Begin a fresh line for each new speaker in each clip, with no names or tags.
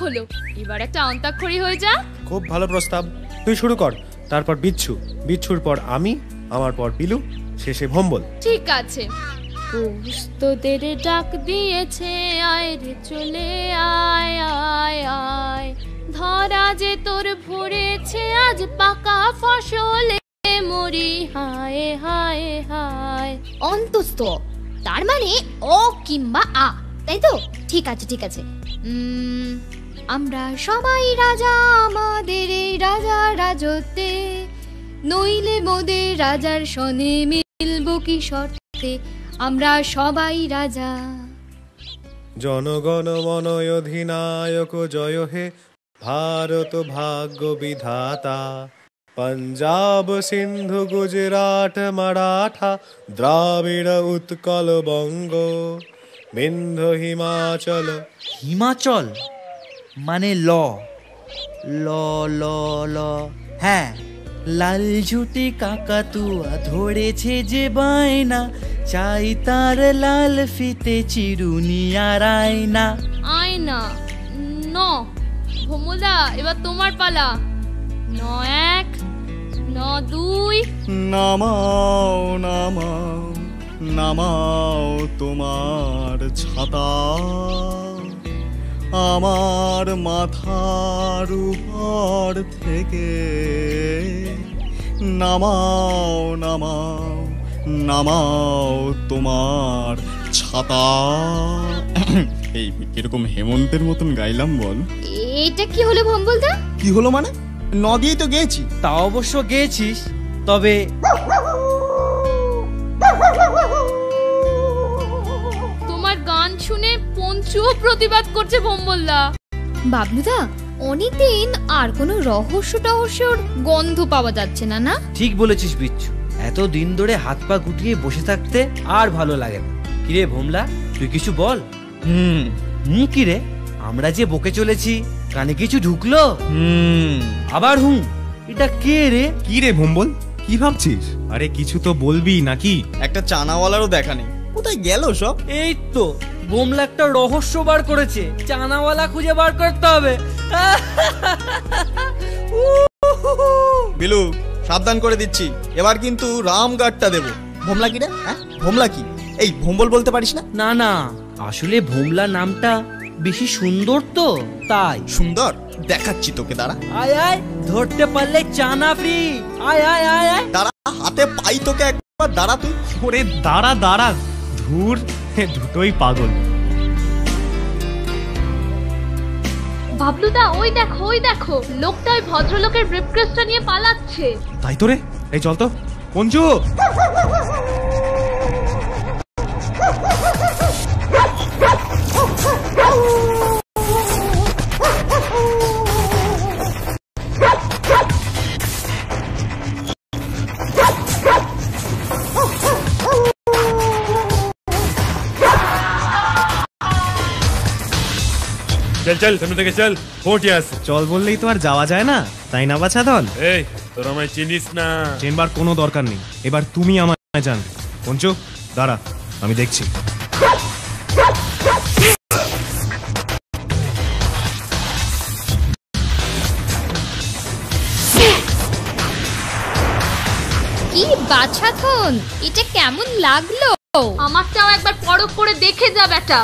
হলো, এবার একটা অন্তাক্ষরী হয়ে যা।
খুব ভালো প্রস্তাব, তুই শুরু কর, তারপর বিচ্ছু, বিচ্ছুর পর আমি, আমার পর বিলু, শেষে ভম্বল।
ঠিক আছে। তোদের ডাক দিয়েছে, আয় রে চলে আয় আয় আয়, ধরা যে তোর ভরেছে আজ পাকা ফসলে মরি হায় হায় হায়।
অন্তস্থ তার মানে অ কিংবা আ, তাই তো? ঠিক আছে ঠিক আছে। আমরা সবাই রাজা আমাদের এই রাজার রাজত্বে, নইলে মোদের রাজার সনে মিলব কি শর্তে, আমরা সবাই রাজা।
জনগণ মন অধিনায়ক জয় হে, ভারত ভাগ্য বিধাতা, पंजाब सिंधु गुजरात मराठा द्राविड़ उत्कल बंग विंध्य हिमाचल।
হিমাচল মানে ল ল ল ল। হ্যাঁ, লাল ঝুটি কাকাতুয়া ধরেছে যে বায়না, চাই তার লাল ফিতে চিরুনি আর আয়না।
আয়না ন। ভোমলা, এবার তোমার পালা। ৯-১, ৯-২।
নামাও নামাও নামাও তোমার ছাতা, আমার মাথার উপর থেকে নামাও নামাও নামাও তোমার ছাতা। এই কিরকম হেমন্তের মতন গাইলাম বল?
এটা কি হলো ভম্বলদা?
কি হলো মানে? নদীই তো গেয়েছি।
তা অবশ্য গেয়েছিস, তবে
তোমার গান শুনে পঞ্চুও প্রতিবাদ করছে ভোমবলদা।
বাবলুদা, অনেকদিন আর কোনো রহস্য টহস্যর গন্ধ পাওয়া যাচ্ছে না। না
ঠিক বলেছিস বিচ্ছু, এত দিন ধরে হাত পা গুটিয়ে বসে থাকতে আর ভালো লাগে না। কিরে ভোমলা, তুই কিছু বল। কিরে, আমরা যে বকে চলেছি, কানে কিছু ঢুকলো? আবার এটা কে রে?
কি রে ভোম্বল, কি ভাবছিস? আরে কিছু তো বলবি নাকি?
একটা চানাওয়ালারও দেখা নেই, কোথায় গেল সব?
এই তো ভোমলা একটা রহস্য বার করেছে, চানাওয়ালা খুঁজে বার করতে হবে।
বিলু, সাবধান করে দিচ্ছি, এবার কিন্তু রামগাটটা দেবো। ভোমলা কি রে? ভোমলা কি? এই ভোম্বল বলতে পারিস না?
না না, আসলে ভোমলা নামটা বেশি সুন্দর তো তাই।
সুন্দর? দেখাচ্ছি তোকে, দাঁড়া।
আয় আয়, ধরতে পারলে চানা ফ্রি। আয় আয় আয় আয়,
দাঁড়া, হাতে পাই তোকে একবার, দাঁড়া তুই।
ওরে দাঁড়া দাঁড়া, ধুর, দুটোই পাগল।
বাবলুদা, ওই দেখো ওই দেখো, লোকটা ওই ভদ্রলোকের ব্রিফকেসটা নিয়ে পালাচ্ছে।
তাই তো রে, এই চল তো পঞ্চু।
চল চল, সামনে থেকে চল, পৌঁছে আস।
চল বললেই তো আর যাওয়া যায় না, তাই না বাছা দল?
এই তোর আমায় চিনিস না।
চেনবার কোনো দরকার নেই, এবার তুমি আমায় জান। পঞ্চু দাঁড়া, আমি দেখছি।
কি বাছাধন, এটা কেমন লাগলো?
আমারটাও একবার পরখ করে দেখে যা বেটা।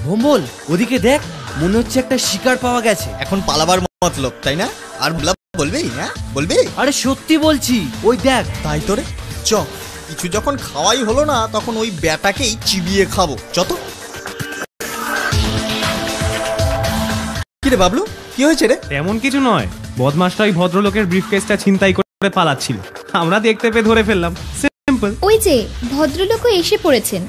ভোম্বল, ওদিকে দেখ, মনে হচ্ছে একটা শিকার পাওয়া গেছে।
এখন পালাবার মতলব, তাই না? আর বলবি? হ্যাঁ বলবি?
আরে সত্যি বলছি, ওই দেখ।
তাই তোরে, চ, কিছু যখন খাওয়াই হলো না, তখন ওই ব্যাটাকেই চিবিয়ে খাবো। চত। কি রে বাবলু, কি হয়েছে রে?
তেমন কিছু নয়, বদমাশটা ওই ভদ্রলোকের ব্রিফকেসটা ছিনতাই করে পালাচ্ছিল, আমরা দেখতে পেয়ে ধরে ফেললাম, সিম্পল।
ওই যে ভদ্রলোকও এসে পড়েছেন।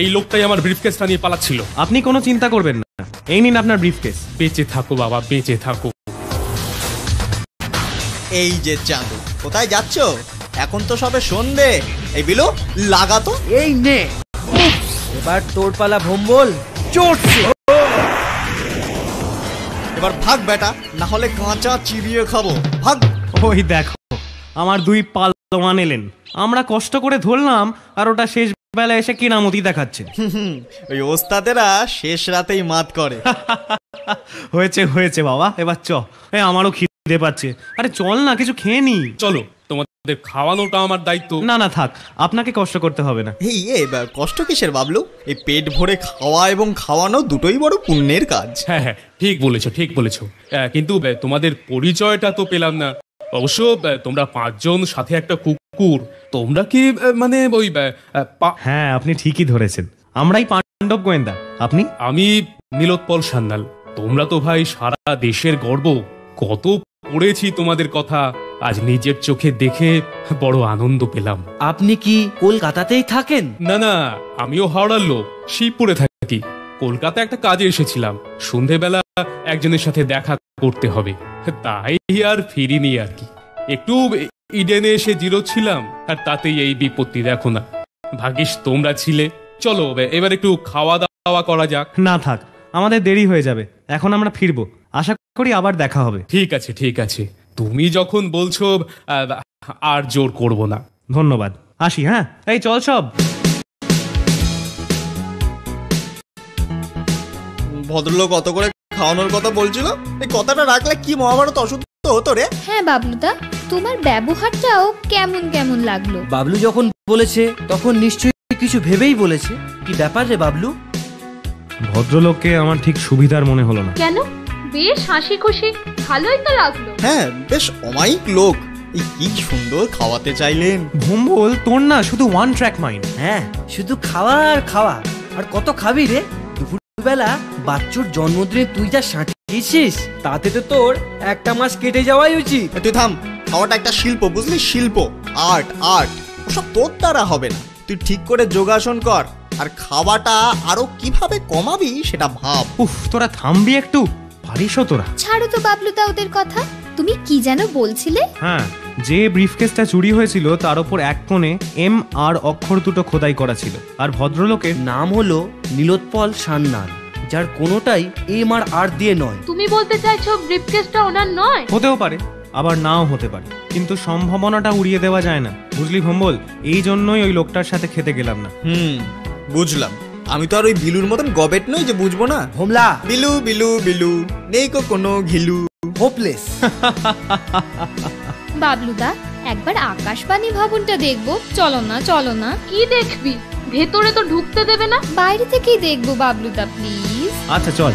এই লোকটাই আমার ব্রিফকেসটা নিয়ে পালাচ্ছিল।
আপনি কোনো চিন্তা করবেন না, এই নিন আপনার ব্রিফকেস।
বেঁচে থাকো বাবা, বেঁচে থাকো।
এই যে চাঁদু, কোথায় যাচ্ছ? এখন তো সবে সন্ধে। এই বিলু, লাগাতো।
এই নে, এবার তোর পালা ভোম্বল। চড়ছে।
এবার ভাগ বেটা, না হলে কাঁচা চিবিয়ে খাবো। ভাগ।
ওই দেখো, আমার দুই পালোয়ান এলেন, আমরা কষ্ট করে ধরলাম, আর ওটা শেষ বেলা এসে কিনামতি দেখাচ্ছেন।
ওই ওস্তাদেরা শেষ রাতেই মাত করে।
হয়েছে হয়েছে বাবা, এবার চ। আমারও খিদে পাচ্ছে। আরে চল না, কিছু খেয়ে নি।
চলো, তোমাদের খাওয়ানোটা আমার দায়িত্ব।
না না থাক, আপনাকে কষ্ট করতে হবে না।
এই কষ্ট কিসের বাবলু? এই পেট ভরে খাওয়া এবং খাওয়ানো দুটোই বড় পুণ্যের কাজ।
হ্যাঁ হ্যাঁ, ঠিক বলেছো ঠিক বলেছো। কিন্তু তোমাদের পরিচয়টা তো পেলাম না। অবশ্য তোমরা 5 জন, সাথে একটা কুকুর। তোমরা কি মানে ওই
হ্যাঁ, আপনি ঠিকই ধরেছেন, আমরাই পাণ্ডব গোয়েন্দা। আপনি?
আমি নীলোৎপল সান্যাল। তোমরা তো ভাই সারা দেশের গর্ব। কত পড়েছি তোমাদের কথা, আজ নিজের চোখে দেখে বড় আনন্দ পেলাম।
আপনি কি কলকাতাতেই থাকেন?
না না, আমিও হাওড়ার লোক, শিবপুরে থাকি। কলকাতা একটা কাজে এসেছিলাম, সন্ধেবেলা একজনের সাথে দেখা করতে হবে, তাই আর ফিরিনি আর কি। একটু ইডেনে এসে জিরোচ্ছিলাম, আর তাতেই এই বিপত্তি, দেখো না। ভাগ্যিস তোমরা ছিলে। চলো এবার একটু খাওয়া দাওয়া করা যাক।
না থাক, আমাদের দেরি হয়ে যাবে, এখন আমরা ফিরবো। আশা করি আবার দেখা হবে।
ঠিক আছে ঠিক আছে, তুমি যখন বলছো আর জোর করব না।
ধন্যবাদ, আসি। হ্যাঁ, এই চল সব।
ভদ্রলোক অত করে খাওয়ানোর কথা বলছিল, এই কথাটা রাখলে কি মহাভারত অশুদ্ধ হতো রে।
হ্যাঁ বাবলুদা, তোমার ব্যবহারটাও কেমন কেমন লাগলো।
বাবলু যখন বলেছে তখন নিশ্চয়ই কিছু ভেবেই বলেছে। কি ব্যাপার রে বাবলু?
ভদ্রলোককে আমার ঠিক সুবিধার মনে হলো না।
কেন? বেশ হাসি খুশি, ভালোই তো লাগলো।
হ্যাঁ, বেশ অমায়িক লোক। এই কি সুন্দর খাওয়াতে চাইলেন।
ভম্বল, তোর না শুধু ওয়ান ট্র্যাক মাইন্ড।
হ্যাঁ, শুধু খাওয়া আর খাওয়া। আর কত খাবি রে? দুপুরবেলা বাচ্চুর জন্মদিনে তুই যা সাঁটিয়েছিস, তাতে তো তোর একটা মাস কেটে যাওয়াই উচিত।
তুই থাম, খাওয়াটা একটা শিল্প, বুঝলি? শিল্প, আর্ট। ওসব তোর দ্বারা হবে না। তুই ঠিক করে যোগাসন কর, আর খাওয়াটা আরো কিভাবে কমাবি সেটা ভাব।
উফ, তোরা থামবি একটু? পারিসও তোরা?
ছাড়ো তো বাবলুদা ওদের কথা। তুমি কি যেন বলছিলে?
হ্যাঁ, যে ব্রিফকেসটা চুরি হয়েছিল তার উপর এক কোণে MR অক্ষর দুটো খোদাই করা ছিল, আর ভদ্রলোকের
নাম হলো নীলোৎপল সান্যাল, যার কোনোটাই এম আর আর দিয়ে নয়।
তুমি বলতে চাইছো ব্রিফকেসটা ওনার নয়?
হতেও পারে, আবার নাও হতে পারে, কিন্তু সম্ভাবনাটা উড়িয়ে দেওয়া যায় না, বুঝলি ভম্বল? এই জন্যই ওই লোকটার সাথে খেতে গেলাম না।
বুঝলাম। আমি তো আর ওই বিলুর মতন গবেট নই যে বুঝবো না।
ভোমলা,
বিলু বিলু বিলু, নেই কো কোনো ঘিলু।
হোপলেস।
বাবলুদা, একবার আকাশবাণী ভবনটা দেখবো। চলো না চলো না।
কি দেখবি? ভেতরে তো ঢুকতে দেবে না।
বাইরে থেকেই দেখবো বাবলুদা, প্লিজ।
আচ্ছা চল।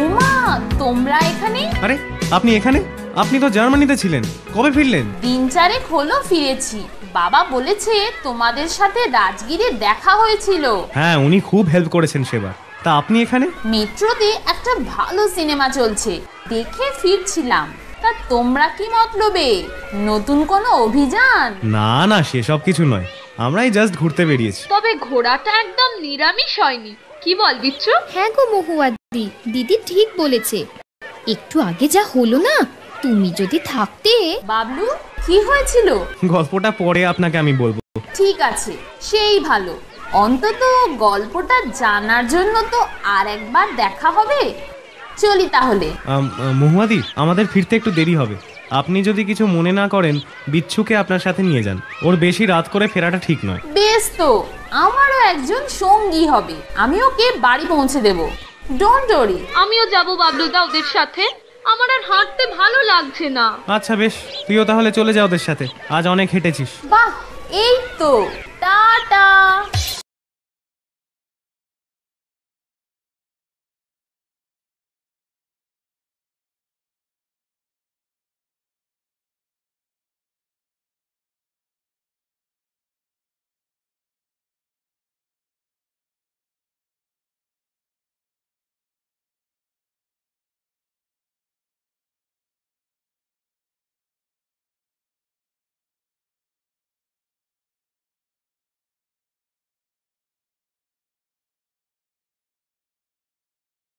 ওমা, তোমরা এখানে?
আরে আপনি এখানে? আপনি তো জার্মানিতে ছিলেন, কবে ফিরলেন?
3-4 হলো ফিরেছি। বাবা বলেছে তোমাদের সাথে রাজগিরে দেখা হয়েছিল।
হ্যাঁ, উনি খুব হেল্প করেছেন সেবার। তা আপনি এখানে?
মেট্রোতে একটা ভালো সিনেমা চলছে, দেখে ফিরছিলাম। তা তোমরা কি মতলবে? নতুন কোনো অভিযান?
না না, সেসব কিছু নয়, আমরাই জাস্ট ঘুরতে বেরিয়েছি।
তবে ঘোড়াটা একদম নিরামিষ হয়নি, কি বল বিচ্ছু?
হ্যাঁ গো মহুয়া দিদি ঠিক বলেছে। একটু আগে যা হলো না, তুমি যদি থাকতে।
বাবলু, কি হয়েছিল?
গল্পটা পরে আপনাকে আমি বলবো।
ঠিক আছে, সেই ভালো। অন্তত গল্পটা জানার জন্য তো আর একবার দেখা হবে। চলি তাহলে।
মহুয়াদি, আমাদের ফিরতে একটু দেরি হবে। আপনি যদি কিছু মনে না করেন, বিচ্ছুকে আপনার সাথে নিয়ে যান। ওর বেশি রাত করে ফেরাটা ঠিক নয়।
বেশ তো, আমারও একজন সঙ্গী হবে। আমি ওকে বাড়ি পৌঁছে দেব। Don't worry.
আমিও যাব বাবলুদা ওদের সাথে। আমার আর হাঁটতে ভালো লাগছে না।
আচ্ছা বেশ, তুইও তাহলে চলে যা ওদের সাথে, আজ অনেক হেঁটেছিস।
বাহ, এই তো, টাটা।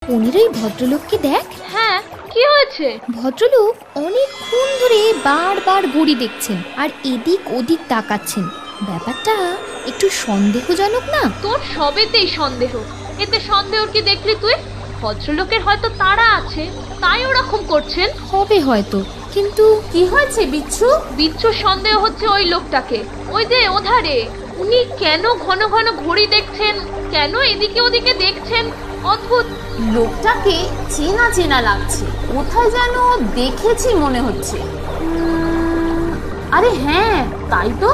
উনির এই ভদ্রলোককে দেখ।
হ্যাঁ, কি হয়েছে?
ভদ্রলোক অনেকক্ষণ ধরে বারবার ঘড়ি দেখছেন আর এদিক ওদিক তাকাচ্ছেন। ব্যাপারটা একটু সন্দেহজনক না?
তোর সবেতেই সন্দেহ। এতে সন্দেহর কি দেখলি তুই? ভদ্রলোকের হয়তো তাড়া আছে, তাই ওরকম করছেন।
হবে হয়তো, কিন্তু
কি হয়েছে বিচ্ছু?
বিচ্ছুর সন্দেহ হচ্ছে ওই লোকটাকে। ওই যে ওধারে, উনি কেন ঘন ঘন ঘড়ি দেখছেন, কেন এদিকে ওদিকে দেখছেন, অদ্ভুত।
লোকটাকে চেনা চেনা লাগছে, কোথায় যেন দেখেছি মনে হচ্ছে। আরে হ্যাঁ, তাই তো।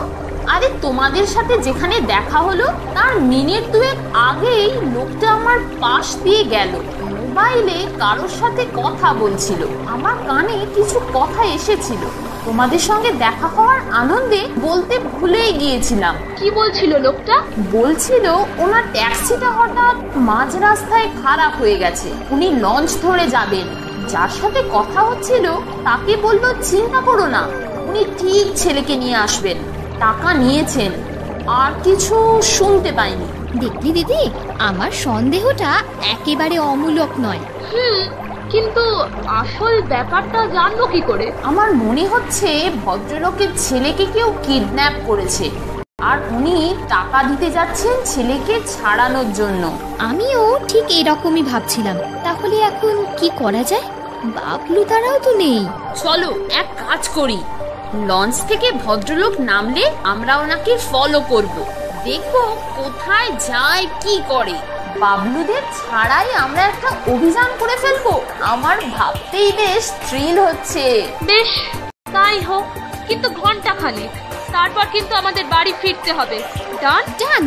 আরে তোমাদের সাথে যেখানে দেখা হলো তার মিনিট দুয়েক আগেই লোকটা আমার পাশ দিয়ে গেল, মোবাইলে কারোর সাথে কথা বলছিল। আমার কানে কিছু কথা এসেছিল, তোমাদের সঙ্গে দেখা হওয়ার আনন্দে বলতে ভুলেই গিয়েছিলাম।
কি বলছিল লোকটা?
বলছিল ওনার ট্যাক্সিটা হঠাৎ মাঝ রাস্তায় খারাপ হয়ে গেছে, উনি লঞ্চ ধরে যাবেন। যার সাথে কথা হচ্ছিল তাকে বলল চিন্তা করো না, উনি ঠিক ছেলেকে নিয়ে আসবেন, টাকা নিয়েছেন। আর কিছু শুনতে পাইনি।
দেখলি দিদি, আমার সন্দেহটা একেবারে অমূলক নয়।
কিন্তু আসল ব্যাপারটা জানবো কি করে?
আমার মনে হচ্ছে ভদ্রলোকের ছেলেকে কেউ কিডন্যাপ করেছে, আর উনি টাকা দিতে যাচ্ছেন ছেলেকে ছাড়ানোর জন্য।
আমিও ঠিক এরকমই ভাবছিলাম। তাহলে এখন কি করা যায়? বাবলু তারাও তো নেই।
চলো এক কাজ করি, লঞ্চ থেকে ভদ্রলোক নামলে আমরা ওনাকে ফলো করব, দেখবো কোথায় যায় কি করে। বাবলুদের ছাড়াই আমরা একটা অভিযান করে ফেলবো। আমার ভাবতেই বেশ থ্রিল হচ্ছে।
বেশ, তাই হোক, কিন্তু ঘন্টা খানেক, তারপর কিন্তু আমাদের বাড়ি ফিরতে হবে। ডান
ডান।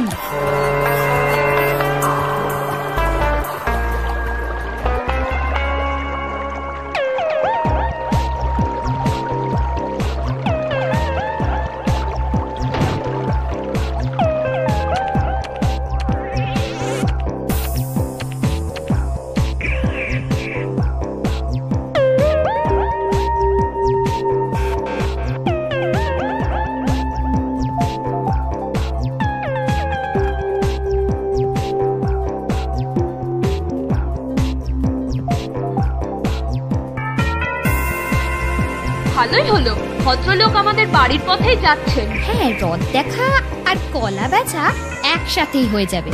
ভালোই হলো, ভদ্রলোক আমাদের বাড়ির পথেই যাচ্ছেন।
হ্যাঁ, রথ দেখা আর কলা বেচা একসাথেই হয়ে যাবে।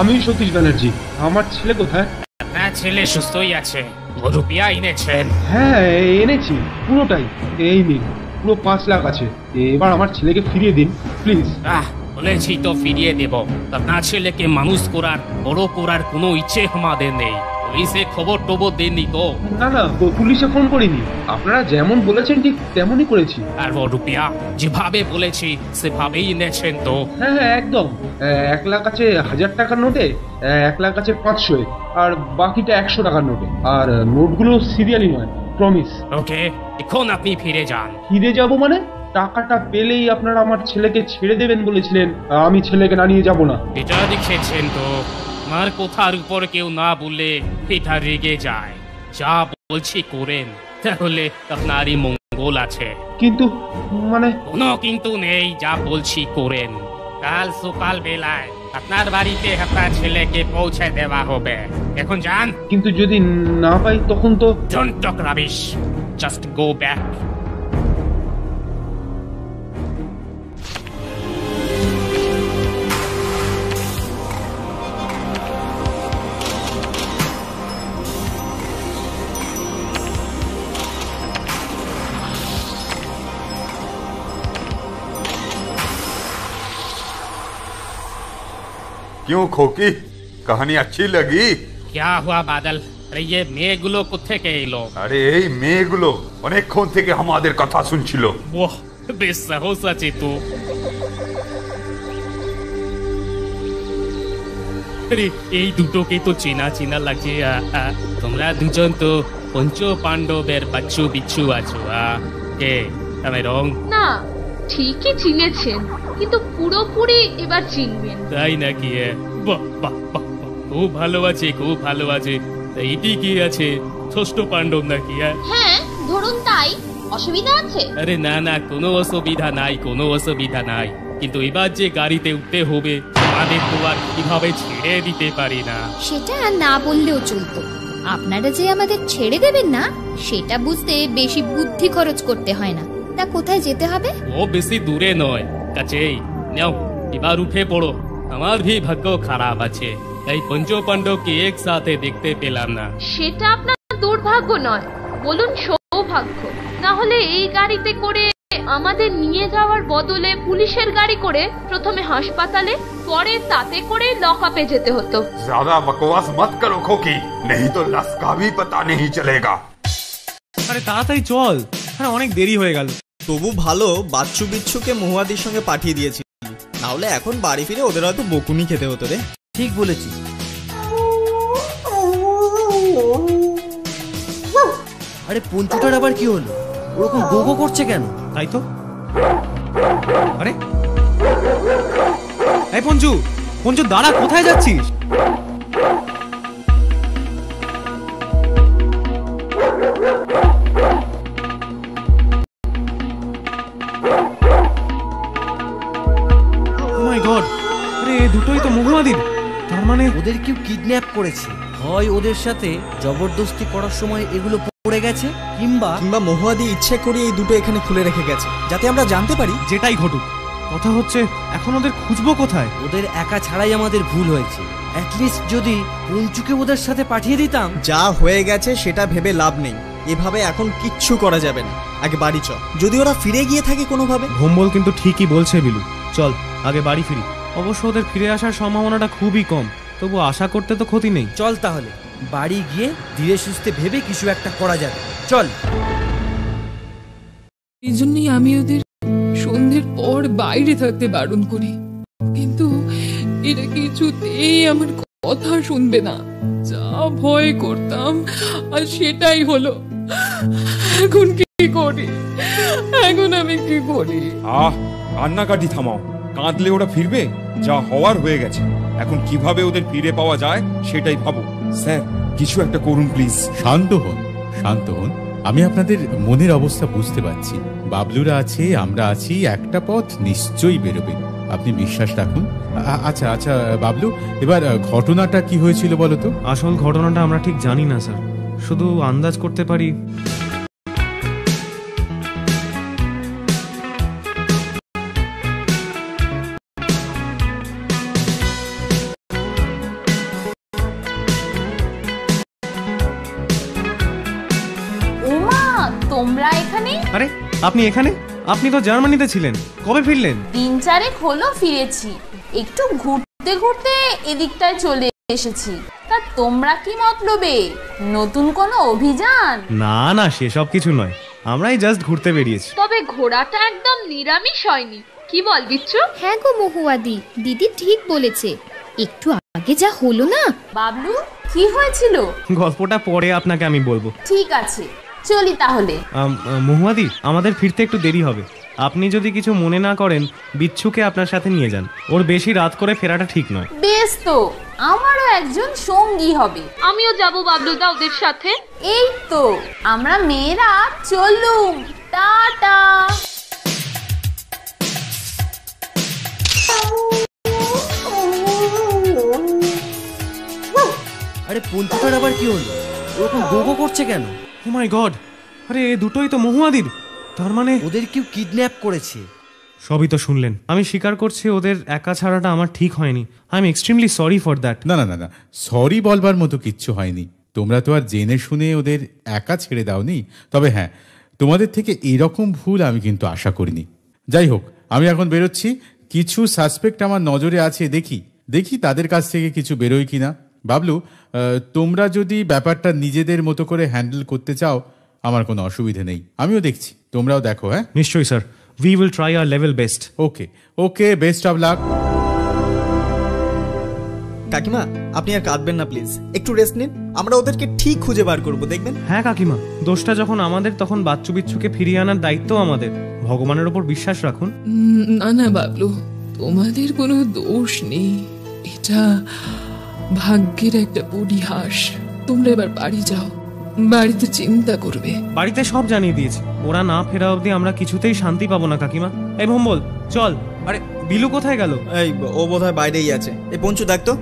আমি সতীশ ব্যানার্জি। আমার ছেলে কোথায়?
আপনার ছেলে সুস্থই আছে, রুপিয়া এনেছেন?
হ্যাঁ, এনেছি পুরোটাই। এই নিন, পুরো 5 লাখ আছে। এবার আমার ছেলেকে ফিরিয়ে দিন প্লিজ।
বলেছি তো ফিরিয়ে দেব। আপনার ছেলেকে মানুষ করার, বড় করার কোনো ইচ্ছে আমাদের নেই। পুলিশে খবর টবর দেননি তো?
না না, পুলিশে ফোন করিনি। আপনারা যেমন বলেছেন ঠিক তেমনই করেছি।
আর রুপিয়া যেভাবে বলেছি সেভাবেই এনেছেন তো?
হ্যাঁ হ্যাঁ, একদম। 1 লাখ আছে 1000 টাকার নোটে, 1 লাখ আছে 500, আর বাকিটা 100 টাকার নোটে। আর নোটগুলো সিরিয়ালি নয়, প্রমিস।
ওকে, এখন আপনি ফিরে যান।
ফিরে যাব মানে? টাকাটা পেলেই আপনারা আমার ছেলেকে ছেড়ে দেবেন বলেছিলেন। আমি ছেলেকে না নিয়ে যাব না।
এটা দেখেছেন তো, আমার কথার উপর কেউ না বললে এটা রেগে যায়। যা বলছি করেন, তাহলে আপনারই মঙ্গল আছে।
কিন্তু মানে?
কোনো কিন্তু নেই, যা বলছি করেন। কাল সকাল বেলায় আপনার বাড়িতে আপনার ছেলেকে পৌঁছে দেওয়া হবে। এখন যান।
কিন্তু যদি না পাই তখন তো?
Don't talk rubbish, just go back.
क्यों खोकी, कहानी अच्छी लगी?
क्या हुआ बादल? अरे ये মেয়েগুলো কোত্থেকে এলো?
আরে এই মেয়েগুলো অনেকক্ষণ থেকে আমাদের কথা শুনছিল।
ওহ, বেশ সাহস আছে তো। আরে এই দুটোকে তো চেনা চেনা লাগছে। তোমরা দুজন তো পঞ্চ পাণ্ডবের বাচ্চু বিচ্ছু আছো। কে আমি রং?
না, ঠিকই চিনেছেন, কিন্তু পুরোপুরি এবার চিনবেন।
তাই নাকি? বাহ বাহ বাহ, খুব ভালো আছে, খুব ভালো আছে। এইটি কি আছে, ষষ্ঠ পাণ্ডব নাকি?
হ্যাঁ, ধরুন তাই। অসুবিধা আছে?
আরে না না, কোনো অসুবিধা নাই, কোনো অসুবিধা নাই। কিন্তু এবার যে গাড়িতে উঠতে হবে, আমাদের তো আর কিভাবে ছেড়ে দিতে পারি না।
সেটা না বললেও চলতো। আপনারা যে আমাদের ছেড়ে দেবেন না সেটা বুঝতে বেশি বুদ্ধি খরচ করতে হয় না। তা কোথায় যেতে হবে?
ও বেশি দূরে নয়, কাছেই। নাও এবার উঠে পড়ো, আমার ভি ভাগ্য খারাপ আছে, তাই পঞ্চপাণ্ডবকে একসাথে দেখতে পেলাম না।
সেটা আপনার দুর্ভাগ্য নয়, বলুন সৌভাগ্য। না হলে এই গাড়িতে করে আমাদের নিয়ে যাওয়ার বদলে পুলিশের গাড়ি করে প্রথমে হাসপাতালে, পরে তাতে করে লকআপে যেতে হতো।
ज्यादा बकवास मत करो खोकी, नहीं तो लस का भी पता नहीं चलेगा।
আরে তাড়াতাড়ি চল, আরে অনেক দেরি হয়ে গেল।
তবু ভালো বাচ্চু বিচ্ছুকে মহুয়াদির সঙ্গে পাঠিয়ে দিয়েছি, না হলে এখন বাড়ি ফিরে ওদের হয়তো বকুনি খেতে হতো রে।
ঠিক বলেছি। আরে পঞ্চুটার আবার কি হলো? ওরকম গোগো করছে কেন?
তাই তো। আরে এই পঞ্চু, পঞ্চু দাঁড়া, কোথায় যাচ্ছিস? মাই গড, আরে দুটোই তো মহুয়াদির। তার মানে
ওদের কেউ কিডন্যাপ করেছে, হয় ওদের সাথে জবরদস্তি করার সময় এগুলো পড়ে গেছে, কিংবা
মহুয়াদি ইচ্ছে করে এই দুটো এখানে খুলে রেখে গেছে যাতে আমরা জানতে পারি।
যেটাই ঘটুক, কথা হচ্ছে এখন ওদের খুঁজবো কোথায়?
ওদের একা ছাড়াই আমাদের ভুল হয়েছে। অ্যাটলিস্ট যদি পঞ্চুকে ওদের সাথে পাঠিয়ে দিতাম।
যা হয়ে গেছে সেটা ভেবে লাভ নেই, এভাবে এখন কিচ্ছু করা যাবে না। আগে বাড়ি চল, যদি ওরা ফিরে গিয়ে থাকে কোনোভাবে।
ভোম্বল কিন্তু ঠিকই বলছে বিলু, চল আগে বাড়ি ফিরি। অবশ্য ওদের ফিরে আসার সম্ভাবনাটা খুবই কম, তবু আশা করতে তো ক্ষতি নেই।
চল তাহলে বাড়ি গিয়ে ধীরে সুস্থে ভেবে কিছু একটা করা যাবে, চল।
এই জন্যই আমি ওদের সন্ধ্যের পর বাইরে থাকতে বারণ করি, কিন্তু এরা কিছুতেই আমার কথা শুনবে না। যা ভয় করতাম আর সেটাই হলো। এখন কি করি? এখন আমি কি করি?
কান্নাকাটি থামাও, কাঁদলে ওরা ফিরবে? যা হওয়ার হয়ে গেছে, এখন কিভাবে ওদের ফিরে পাওয়া যায় সেটাই ভাবো। স্যার কিছু একটা করুন প্লিজ।
শান্ত হন, শান্ত হন। আমি আপনাদের মনের অবস্থা বুঝতে পারছি। বাবলুরা আছে, আমরা আছি, একটা পথ নিশ্চয়ই বেরোবে, আপনি বিশ্বাস রাখুন। আচ্ছা আচ্ছা বাবলু, এবার ঘটনাটা কি হয়েছিল বলো তো?
আসল ঘটনাটা আমরা ঠিক জানি না স্যার, শুধু আন্দাজ করতে পারি।
তোমরা এখানে?
আরে আপনি এখানে? আপনি তো জার্মানিতে ছিলেন, কবে ফিরলেন?
3-4 হলো ফিরেছি, একটু ঘুরতে ঘুরতে এদিকটায় চলে এসেছি। তা তোমরা কি মতলবে? নতুন কোনো অভিযান?
না না, সেসব কিছু নয়, আমরাই জাস্ট ঘুরতে বেরিয়েছি।
তবে ঘোড়াটা একদম নিরামিষ হয়নি, কি বল বিচ্ছু?
হ্যাঁ গো মহুয়াদি, দিদি ঠিক বলেছে। একটু আগে যা হলো না।
বাবলু কি হয়েছিল?
গল্পটা পরে আপনাকে আমি বলবো।
ঠিক আছে, চলি তাহলে।
মহুয়াদি, আমাদের ফিরতে একটু দেরি হবে। আপনি যদি কিছু মনে না করেন, বিচ্ছুকে আপনার সাথে নিয়ে যান, ওর বেশি রাত করে ফেরাটা ঠিক নয়।
বেশ, তো আমারও একজন সঙ্গী হবে।
আমিও যাব বাবলুদা ওদের সাথে।
এই তো আমরা মেয়েরা চললুম, টাটা।
আরে পঞ্চুটার আবার কি হলো? ওরকম গোগো করছে কেন?
ও মাই গড, আরে দুটোই তো মহুয়াদির। তার মানে
ওদের কেউ কিডন্যাপ করেছে।
সবই তো শুনলেন। আমি স্বীকার করছি ওদের একা ছাড়াটা আমার ঠিক হয়নি। I am extremely sorry for that.
না না না না, সরি বলবার মতো কিচ্ছু হয়নি। তোমরা তো আর জেনে শুনে ওদের একা ছেড়ে দাওনি। তবে হ্যাঁ, তোমাদের থেকে এরকম ভুল আমি কিন্তু আশা করিনি। যাই হোক, আমি এখন বেরোচ্ছি। কিছু সাসপেক্ট আমার নজরে আছে, দেখি তাদের কাছ থেকে কিছু বেরোয় কিনা। বাবলু, তোমরা যদি ব্যাপারটা নিজেদের মতো করে হ্যান্ডেল করতে চাও, আমার কোনো অসুবিধে নেই, আমিও দেখছি, তোমরাও দেখো। হ্যাঁ
নিশ্চয়ই sir, we will try our level best.
Okay okay, best of luck.
কাকিমা, আপনি আর কাঁদবেন না প্লিজ, একটু রেস্ট নিন, আমরা ওদেরকে ঠিক খুঁজে বার করব, দেখবেন।
হ্যাঁ কাকিমা, দোষটা যখন আমাদের, তখন বাচ্চু বিচ্ছুকে ফিরিয়ে আনার দায়িত্ব আমাদের। ভগবানের উপর বিশ্বাস রাখুন।
না না বাবলু, তোমাদের কোনো দোষ নেই, এটা ভাগ্যের একটা পরিহাস। তোমরা এবার বাড়ি যাও, বাড়িতে চিন্তা করবে।
বাড়িতে সব জানিয়ে দিয়েছি, ওরা না ফেরা অবধি আমরা কিছুতেই শান্তি পাবো না কাকিমা। এই ভম্বল চল। আরে বিলু কোথায় গেল?
এই ও বোধহয় বাইরেই আছে। এই পঞ্চু দেখ তো।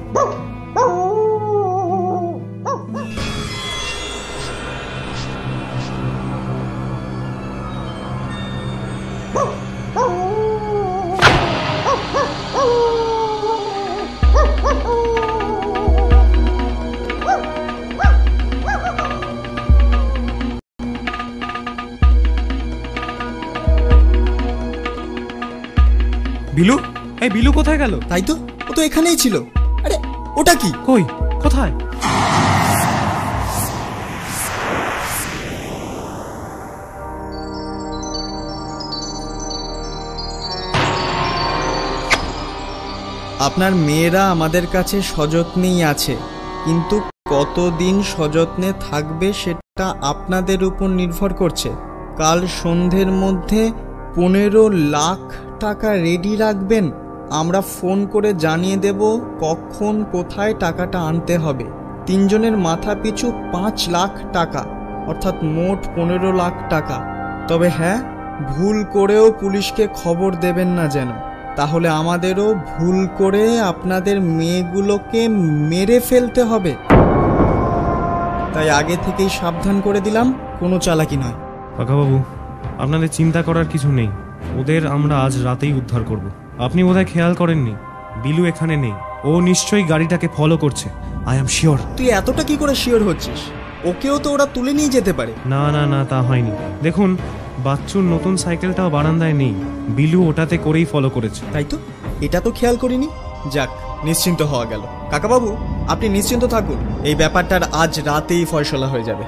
বিলু, এই বিলু কোথায় গেল?
তাই তো, ও তো এখানেই ছিল। আরে ওটা কি?
কই, কোথায়?
আপনার মেয়েরা আমাদের কাছে সযত্নেই আছে, কিন্তু কতদিন সযত্নে থাকবে সেটা আপনাদের উপর নির্ভর করছে। কাল সন্ধ্যের মধ্যে 15 লাখ টাকা রেডি রাখবেন। আমরা ফোন করে জানিয়ে দেব কখন কোথায় টাকাটা আনতে হবে। 3 জনের মাথা পিছু 5 লাখ টাকা, অর্থাৎ মোট 15 লাখ টাকা। তবে হ্যাঁ, ভুল করেও পুলিশকে খবর দেবেন না যেন, তাহলে আমাদেরও ভুল করে আপনাদের মেয়েগুলোকে মেরে ফেলতে হবে। তাই আগে থেকেই সাবধান করে দিলাম, কোনো চালাকি নয়।
কাকাবাবু, আপনাদের চিন্তা করার কিছু নেই, ওদের আমরা আজ রাতেই উদ্ধার করব। আপনি বোধহয় খেয়াল করেননি, বিলু এখানে নেই। ও নিশ্চয়ই গাড়িটাকে ফলো করছে, আই এম শিওর।
তুই এতটা কি করে শিওর হচ্ছিস? ওকেও তো ওরা তুলে নিয়ে যেতে পারে।
না না না, তা হয়নি। দেখুন, বাচ্চুর নতুন সাইকেলটাও বারান্দায় নেই, বিলু ওটাতে করেই ফলো করেছে।
তাই তো, এটা তো খেয়াল করিনি। যাক, নিশ্চিন্ত হওয়া গেল। কাকাবাবু, আপনি নিশ্চিন্ত থাকুন, এই ব্যাপারটার আজ রাতেই ফয়সলা হয়ে যাবে।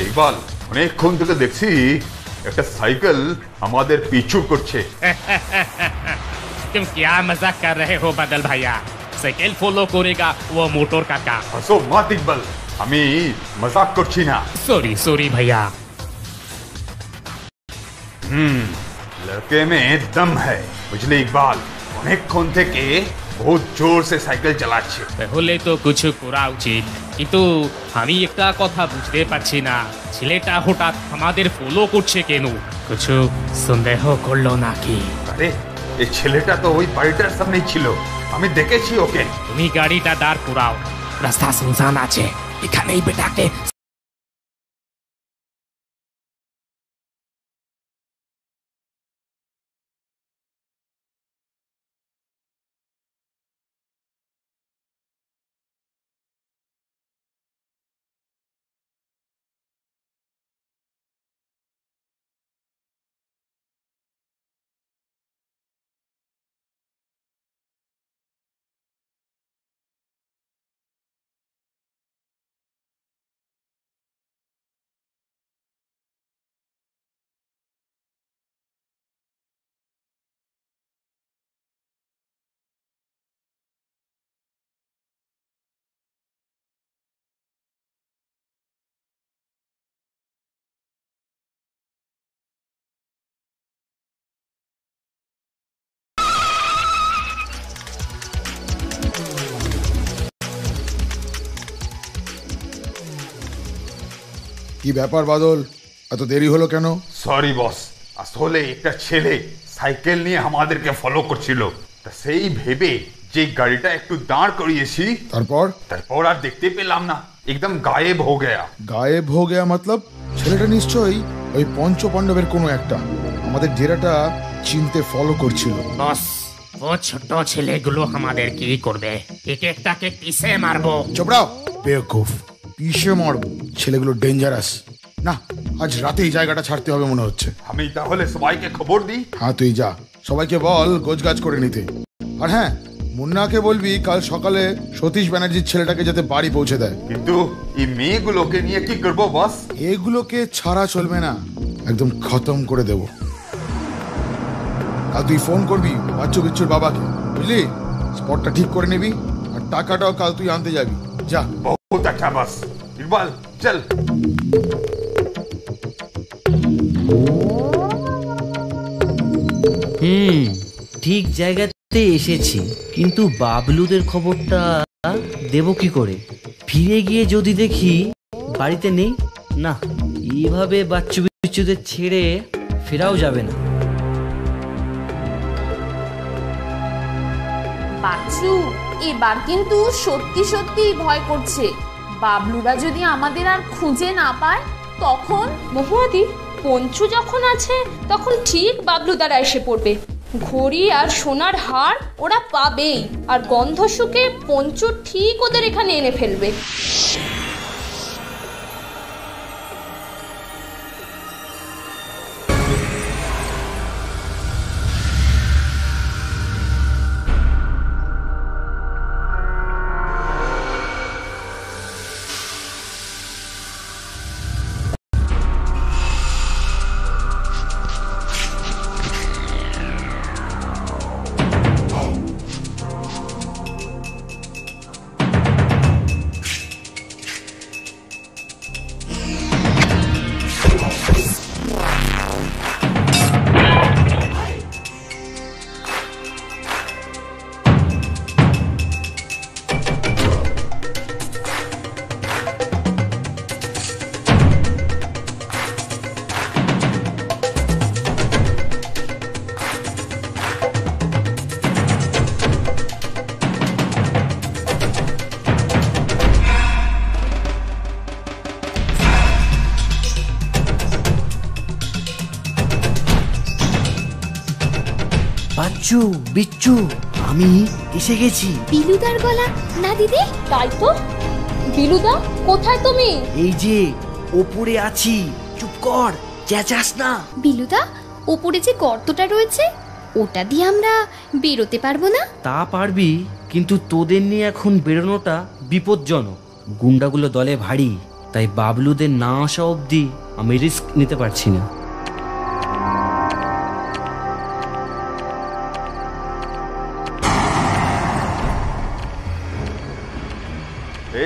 ইকবাল, অনেকক্ষণ থেকে দেখছি একটা সাইকেল আমাদের পিছু করছে।
तुम क्या मजाक कर रहे हो बादल भैया? साइकिल फॉलो करेगा वो मोटर काका।
हंसो मत इकबाल, আমি मजाक করছি না।
सॉरी सॉरी भैया।
लड़के में दम है, বুঝলি ইকবাল? অনেকক্ষণ থেকে বহুত জোর সে সাইকেল চালাচ্ছে।
তাহলে তো কিছু করা উচিত, কিন্তু আমি একটা কথা বুঝতে পারছি না, ছেলেটা হঠাৎ আমাদের ফলো করছে কেন? কিছু সন্দেহ করলো নাকি?
আরে এই ছেলেটা তো ওই বাড়িটার সামনেই ছিল, আমি দেখেছি ওকে।
তুমি গাড়িটা দাঁড় করাও, রাস্তা শুনশান আছে, এখানেই বেটাকে।
কি ব্যাপার বাদল, এত দেরি হলো কেন?
সরি বস, আসলে একটা ছেলে সাইকেল নিয়ে আমাদেরকে ফলো করছিল, তা সেই ভেবে যে গাড়িটা একটু দাঁড় করিয়েছি, তারপর আর দেখতে পেলাম না, একদম গায়েব হয়ে গেয়া।
গায়েব হয়ে গেয়া মতলব? ছেলেটা নিশ্চয়ই ওই পঞ্চ পাণ্ডবের কোনো একটা, আমাদের ডেরাটা চিনতে ফলো করছিল।
বস, ও ছোট ছেলেগুলো আমাদের কি করবে? এক একটাকে পিষে মারবো।
চোপড়াও বেকুফ, পিষে মারবো? ছেলেগুলো ডেঞ্জারাস। না, আজ রাতে এই জায়গাটা ছাড়তে হবে মনে হচ্ছে।
আমি তাহলে সবাইকে খবর দিই।
হ্যাঁ তুই যা, সবাইকে বল গোছগাছ করে নিতে। আর হ্যাঁ, মুন্নাকে বলবি কাল সকালে সতীশ ব্যানার্জির ছেলেটাকে যাতে বাড়ি পৌঁছে দেয়।
কিন্তু এই মেয়েগুলোকে নিয়ে কি করবো বস?
এগুলোকে ছাড়া চলবে না, একদম খতম করে দেব। আর তুই ফোন করবি বাচ্চু বিচ্চুর বাবাকে, বুঝলি? স্পটটা ঠিক করে নিবি, আর টাকাটাও কাল তুই আনতে যাবি। যা।
বহুত আচ্ছা বস। ইকবাল চল।
ঠিক জায়গাতে এসেছি, কিন্তু বাবলুদের খবরটা দেব কি করে? ফিরে গিয়ে যদি দেখি বাড়িতে নেই, না, এইভাবে বাচ্চু বিচ্চুদের ছেড়ে ফেরাও যাবে না।
বাচ্চু এবার কিন্তু সত্যি সত্যি ভয় করছে। বাবলুরা যদি আমাদের আর খুঁজে না পায় তখন।
মহুয়াদি, পঞ্চু যখন আছে তখন ঠিক বাবলু দ্বারা এসে পড়বে। ঘড়ি আর সোনার হার ওরা পাবেই, আর গন্ধ শুকে পঞ্চু ঠিক ওদের এখানে এনে ফেলবে।
বাচ্চু, বিচ্ছু, আমি এসে গেছি।
বিলুদার গলা না দিদি?
তাই তো। বিলুদা, কোথায় তুমি?
এই যে ওপরে আছি। চুপ কর, চেঁচাস না।
বিলুদা, ওপরে যে গর্তটা রয়েছে ওটা দিয়ে আমরা বেরোতে পারবো না?
তা পারবি, কিন্তু তোদের নিয়ে এখন বেরোনোটা বিপজ্জনক। গুন্ডাগুলো দলে ভারী, তাই বাবলুদের না আসা অবধি আমি রিস্ক নিতে পারছি না।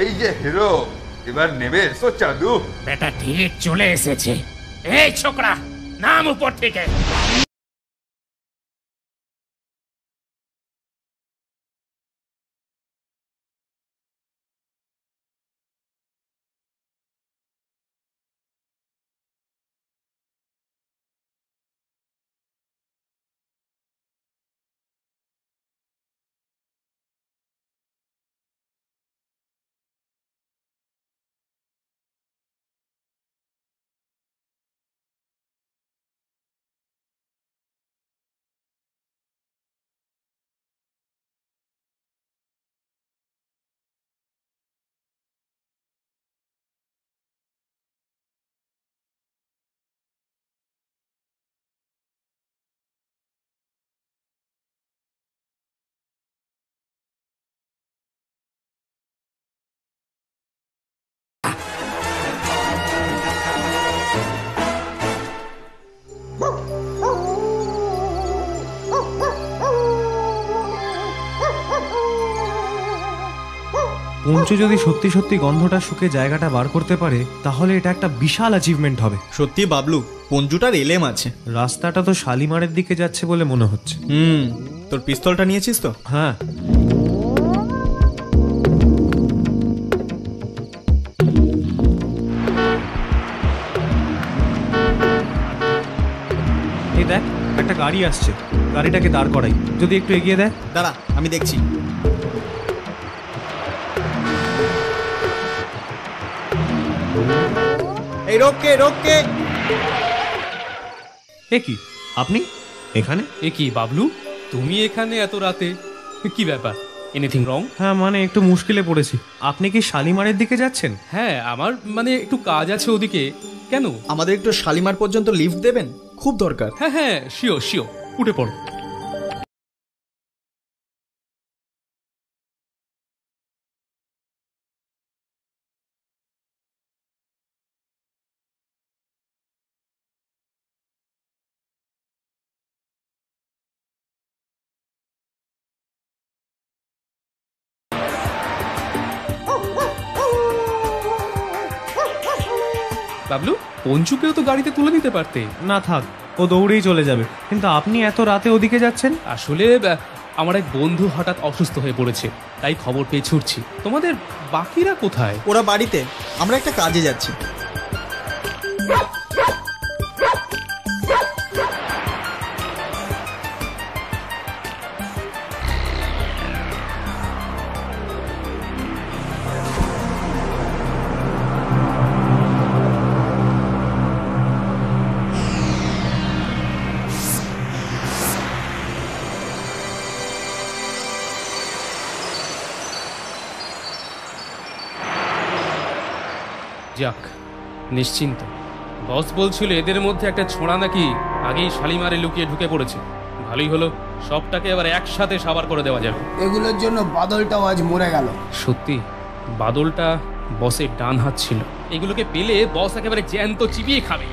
এই যে হিরো, এবার নেবে এসো চাদু।
বেটা ঠিক চলে এসেছে। এই ছোকরা, নাম উপর থেকে।
পঞ্চু যদি সত্যি সত্যি গন্ধটা শুকে জায়গাটা বার করতে পারে তাহলে এটা একটা বিশাল অ্যাচিভমেন্ট হবে।
সত্যি বাবলু, পঞ্চুটার এলেম আছে।
রাস্তাটা তো শালিমারের দিকে যাচ্ছে বলে মনে হচ্ছে।
তোর পিস্তলটা নিয়েছিস তো?
হ্যাঁ। এই দেখ, একটা গাড়ি আসছে। গাড়িটাকে দাঁড় করাই, যদি একটু এগিয়ে দেয়।
দাঁড়া, আমি দেখছি। এই রোকে রোকে।
এ কি, আপনি এখানে?
এ কি বাবলু, তুমি এখানে এত রাতে? কি ব্যাপার, এনিথিং রং?
হ্যাঁ, মানে একটু মুশকিলে পড়েছি। আপনি কি শালিমারের দিকে যাচ্ছেন?
হ্যাঁ, আমার মানে একটু কাজ আছে ওদিকে। কেন?
আমাদের একটু শালিমার পর্যন্ত লিফট দেবেন, খুব দরকার।
হ্যাঁ হ্যাঁ, শিওর শিওর, উঠে পড়ো। বাবলু, পঞ্চুকেও তো গাড়িতে তুলে নিতে পারতে।
না থাক, ও দৌড়েই চলে যাবে। কিন্তু আপনি এত রাতে ওদিকে যাচ্ছেন?
আসলে আমার এক বন্ধু হঠাৎ অসুস্থ হয়ে পড়েছে, তাই খবর পেয়ে ছুটছি। তোমাদের বাকিরা কোথায়?
ওরা বাড়িতে, আমরা একটা কাজে যাচ্ছি।
যাক, নিশ্চিন্ত। বস বলছিল এদের মধ্যে একটা ছোঁড়া নাকি আগেই শালিমারে লুকিয়ে ঢুকে পড়েছে। ভালোই হলো, সবটাকে এবার একসাথে সাবার করে দেওয়া যাবে।
এগুলোর জন্য বাদলটাও আজ মরে গেল।
সত্যি, বাদলটা বসের ডান হাত ছিল। এগুলোকে পেলে বস একেবারে জ্যান্ত চিবিয়ে খাবে।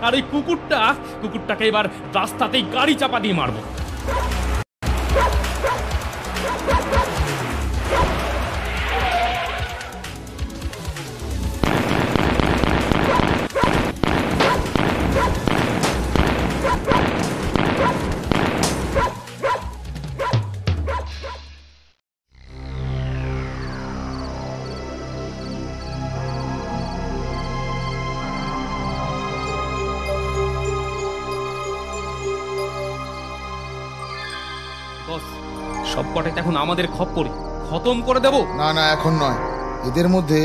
আর ওই কুকুরটাকে এবার রাস্তাতেই গাড়ি চাপা দিয়ে মারবো। সব কটাই এখন আমাদের খপ্পরে, খতম করে দেব।
না না, এখন নয়। এদের মধ্যে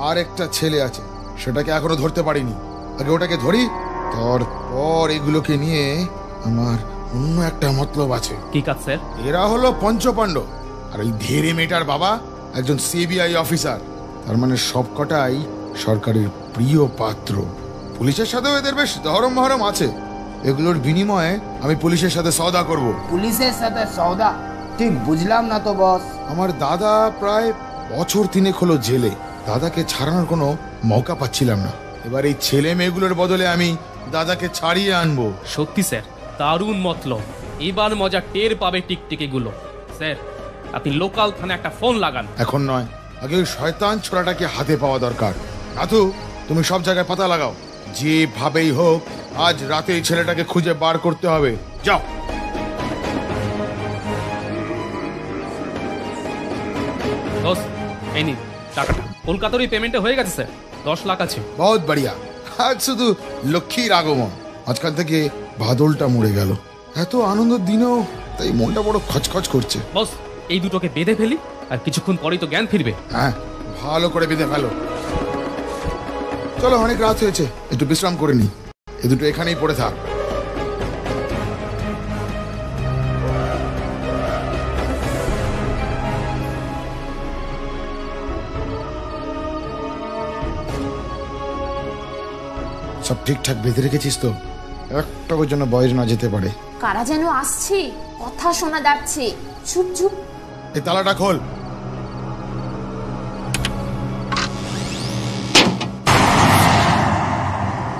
আর একটা ছেলে আছে, সেটাকে এখনো ধরতে পারিনি। আগে ওটাকে ধরি, তারপর এগুলোকে নিয়ে আমার অন্য একটা মতলব আছে।
কি কাজ স্যার?
এরা হলো পঞ্চপাণ্ডব, আর এই ধীরে মেয়েটার বাবা একজন সিবিআই অফিসার। তার মানে সব কটাই সরকারের প্রিয় পাত্র। পুলিশের সাথেও এদের বেশ ধরম মহরম আছে। এগুলোর বিনিময়ে আমি পুলিশের সাথে সওদা করব।
পুলিশের সাথে সওদা? ঠিক বুঝলাম না তো বস।
আমার দাদা প্রায় বছর 3 হলো জেলে। দাদাকে ছাড়ানোর কোনো মৌকা পাচ্ছিলাম না। এবার এই ছেলে মেয়েগুলোর বদলে আমি দাদাকে ছাড়িয়ে আনবো।
সত্যি স্যার, দারুণ মতলব। এবার মজা টের পাবে টিকটিকি গুলো। স্যার, আপনি লোকাল থানায় একটা ফোন লাগান।
এখন নয়, আগে ওই শয়তান ছোড়াটাকে হাতে পাওয়া দরকার। নাথু, তুমি সব জায়গায় পাতা লাগাও। যেভাবেই হোক আজ রাতে এই ছেলেটাকে খুঁজে বার করতে হবে। যাও।
এই নিন টাকাটা। কলকাতারই পেমেন্টে হয়ে গেছে স্যার, 10 লাখ আছে।
বহুত বড়িয়া। আজ শুধু লক্ষ্মীর আগমন। আজকাল থেকে বাদলটা মরে গেল। এত আনন্দের দিনও তাই মনটা বড় খচখচ করছে।
বস, এই দুটোকে বেঁধে ফেলি, আর কিছুক্ষণ পরেই তো জ্ঞান ফিরবে।
হ্যাঁ, ভালো করে বেঁধে ফেলো। চলো, অনেক রাত হয়েছে, একটু বিশ্রাম করে নি। এ দুটো এখানেই পড়ে থাক। সব ঠিকঠাক বেঁধে রেখেছিস তো? একটার জন্য বয়স না যেতে পারে।
কারা যেন আসছে, কথা শোনা যাচ্ছে। চুপ চুপ।
এই তালাটা খোল।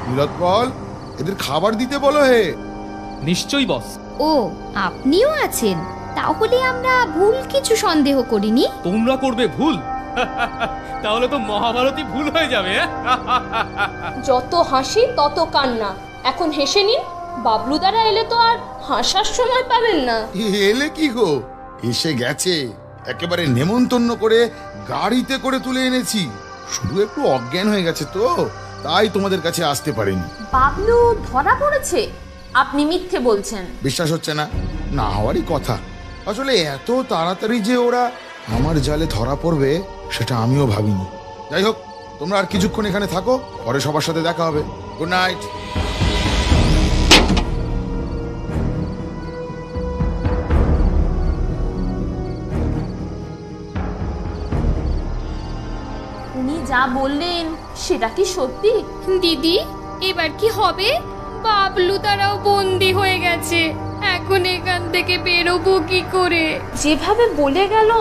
নীলোৎপল, এদের খাবার দিতে বলো হে।
নিশ্চয়ই বস।
ও, আপনিও আছেন? তাহলে আমরা ভুল কিছু সন্দেহ করিনি।
তোমরা করবে ভুল? তাহলে তো মহাভারতই ভুল হয়ে যাবে।
যত হাসি তত কান্না। এখন হেসে নিন, বাবলু দ্বারা এলে তো আর হাসার সময় পাবেন না।
এলে কি গো, এসে গেছে। একেবারে নেমন্তন্ন করে গাড়িতে করে তুলে এনেছি। শুধু একটু অজ্ঞান হয়ে গেছে তো, তাই তোমাদের কাছে আসতে পারিনি।
বাবলু ধরা পড়েছে? আপনি মিথ্যে বলছেন।
বিশ্বাস হচ্ছে না? না হওয়ারই কথা। আসলে এত তাড়াতাড়ি যে ওরা আমার জালে ধরা পড়বে সেটা আমিও ভাবিনি। যাই হোক, তোমরা আর কিছুক্ষণ এখানে থাকো, পরে সবার সাথে দেখা হবে। Good night.
উনি যা বললেন সেটা কি সত্যি?
দিদি, এবার কি হবে? বাবলু তারাও বন্দি হয়ে গেছে। এখন এখান থেকে বেরোবো কি করে?
যেভাবে বলে গেল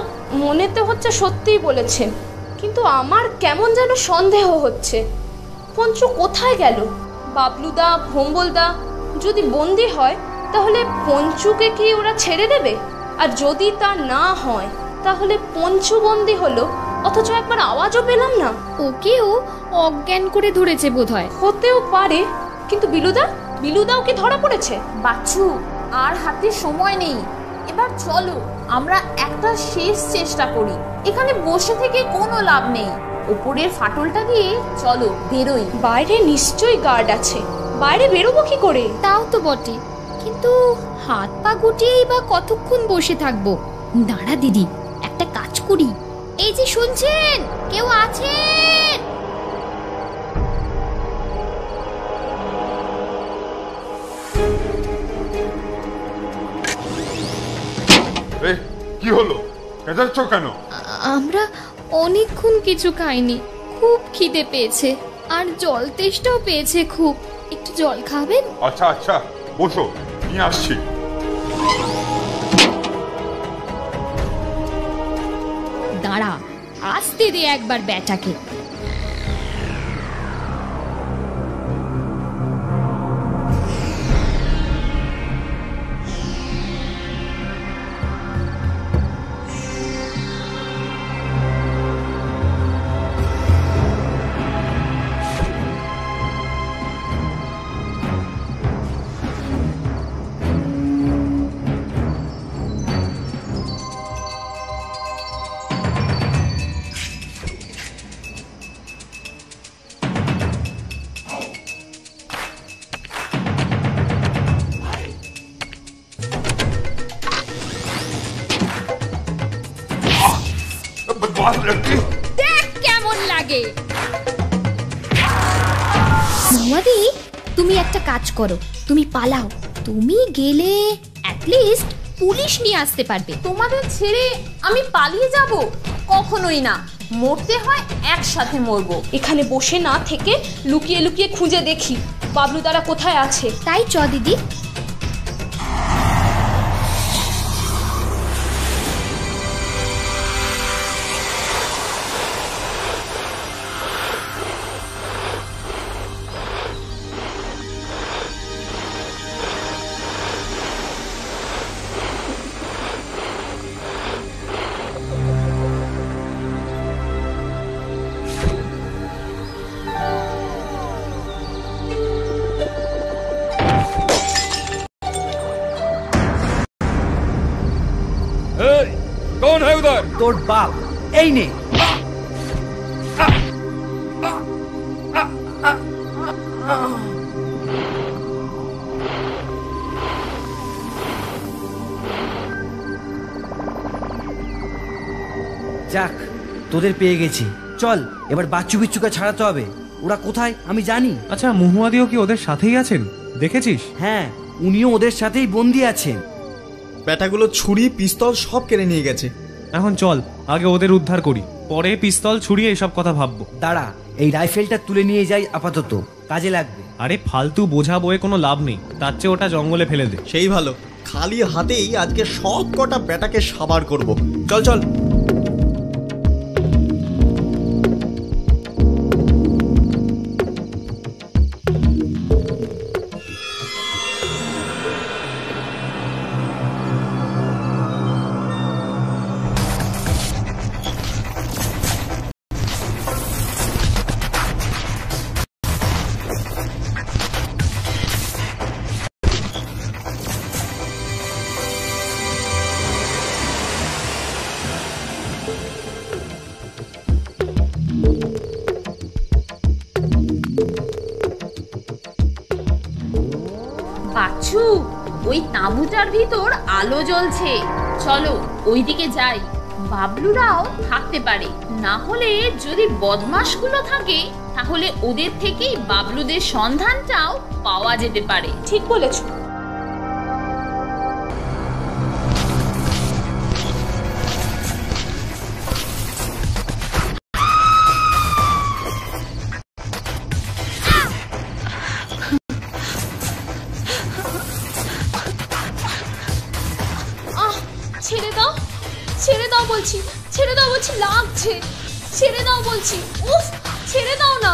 মনে তো হচ্ছে সত্যিই বলেছেন, কিন্তু আমার কেমন যেন সন্দেহ হচ্ছে। পঞ্চু কোথায় গেল? বাবলুদা, ভোম্বলদা যদি বন্দি হয় তাহলে পঞ্চুকে কি ওরা ছেড়ে দেবে? আর যদি তা না হয় তাহলে পঞ্চু বন্দি হলো, অথচ একবার আওয়াজও পেলাম না।
ওকেও অজ্ঞান করে ধরেছে বোধহয়।
হতেও পারে, কিন্তু বিলুদাও কি ধরা পড়েছে?
বাচ্চু, আর হাতে সময় নেই। এবার চলো, আমরা একটা শেষ চেষ্টা করি। এখানে বসে থেকে কোনো লাভ নেই। উপরের ফাটলটা দিয়ে চলো বেরোই।
বাইরে নিশ্চয়ই গার্ড আছে, বাইরে বেরোবো কি করে?
তাও তো বটে, কিন্তু হাত পা গুটিয়েই বা কতক্ষণ বসে থাকবো? দাঁড়া দিদি, একটা কাজ করি। এই যে শুনছেন, কেউ আছেন?
কি হলো? কেঁদাচ্ছ কেন?
আমরা অনেকক্ষণ কিছু খাইনি, খুব খিদে পেয়েছে আর জল তেষ্টাও পেয়েছে খুব। একটু জল খাবেন?
আচ্ছা আচ্ছা, বসো, নিয়ে আসছি।
দাঁড়া, আসতে দে একবার ব্যাটাকে। দেখ কেমন লাগে। মহুয়াদি, তুমি একটা কাজ করো, তুমি পালাও। তুমি গেলে অ্যাটলিস্ট পুলিশ নিয়ে আসতে পারবে।
তোমাদের ছেড়ে আমি পালিয়ে যাব? কখনোই না, মরতে হয় একসাথে মরবো।
এখানে বসে না থেকে লুকিয়ে লুকিয়ে খুঁজে দেখি বাবলু তারা কোথায় আছে।
তাই চ দিদি।
कौन है उधर?
তোর বাপ। এই নে। যাক, তোদের পেয়ে গেছি। চল এবার বাচ্চু বিচ্চুকে ছাড়াতে হবে। ওরা কোথায় আমি জানি।
আচ্ছা, মহুয়াদিও কি ওদের সাথেই আছেন? দেখেছিস?
হ্যাঁ, উনিও ওদের সাথেই বন্দি আছেন।
ব্যাটাগুলো ছুরি পিস্তল সব কেড়ে নিয়ে গেছে।
এখন চল আগে ওদের উদ্ধার করি, পরে পিস্তল ছুরি এইসব কথা ভাববো।
দাঁড়া, এই রাইফেলটা তুলে নিয়ে যাই, আপাতত কাজে লাগবে।
আরে ফালতু বোঝা বয়ে কোনো লাভ নেই, তার চেয়ে ওটা জঙ্গলে ফেলে দে।
সেই ভালো, খালি হাতেই আজকে সব কটা ব্যাটাকে সাবার করব। চল চল।
বাচ্চু, ওই তাঁবুটার ভিতর আলো জ্বলছে, চলো ওইদিকে যাই। বাবলুরাও থাকতে পারে, না হলে যদি বদমাশগুলো থাকে তাহলে ওদের থেকেই বাবলুদের সন্ধানটাও পাওয়া যেতে পারে।
ঠিক বলেছো। ছেড়ে দাও, ছেড়ে দাও বলছি, ছেড়ে দাও বলছি, লাগছে, ছেড়ে দাও বলছি, উফ, ছেড়ে দাও না।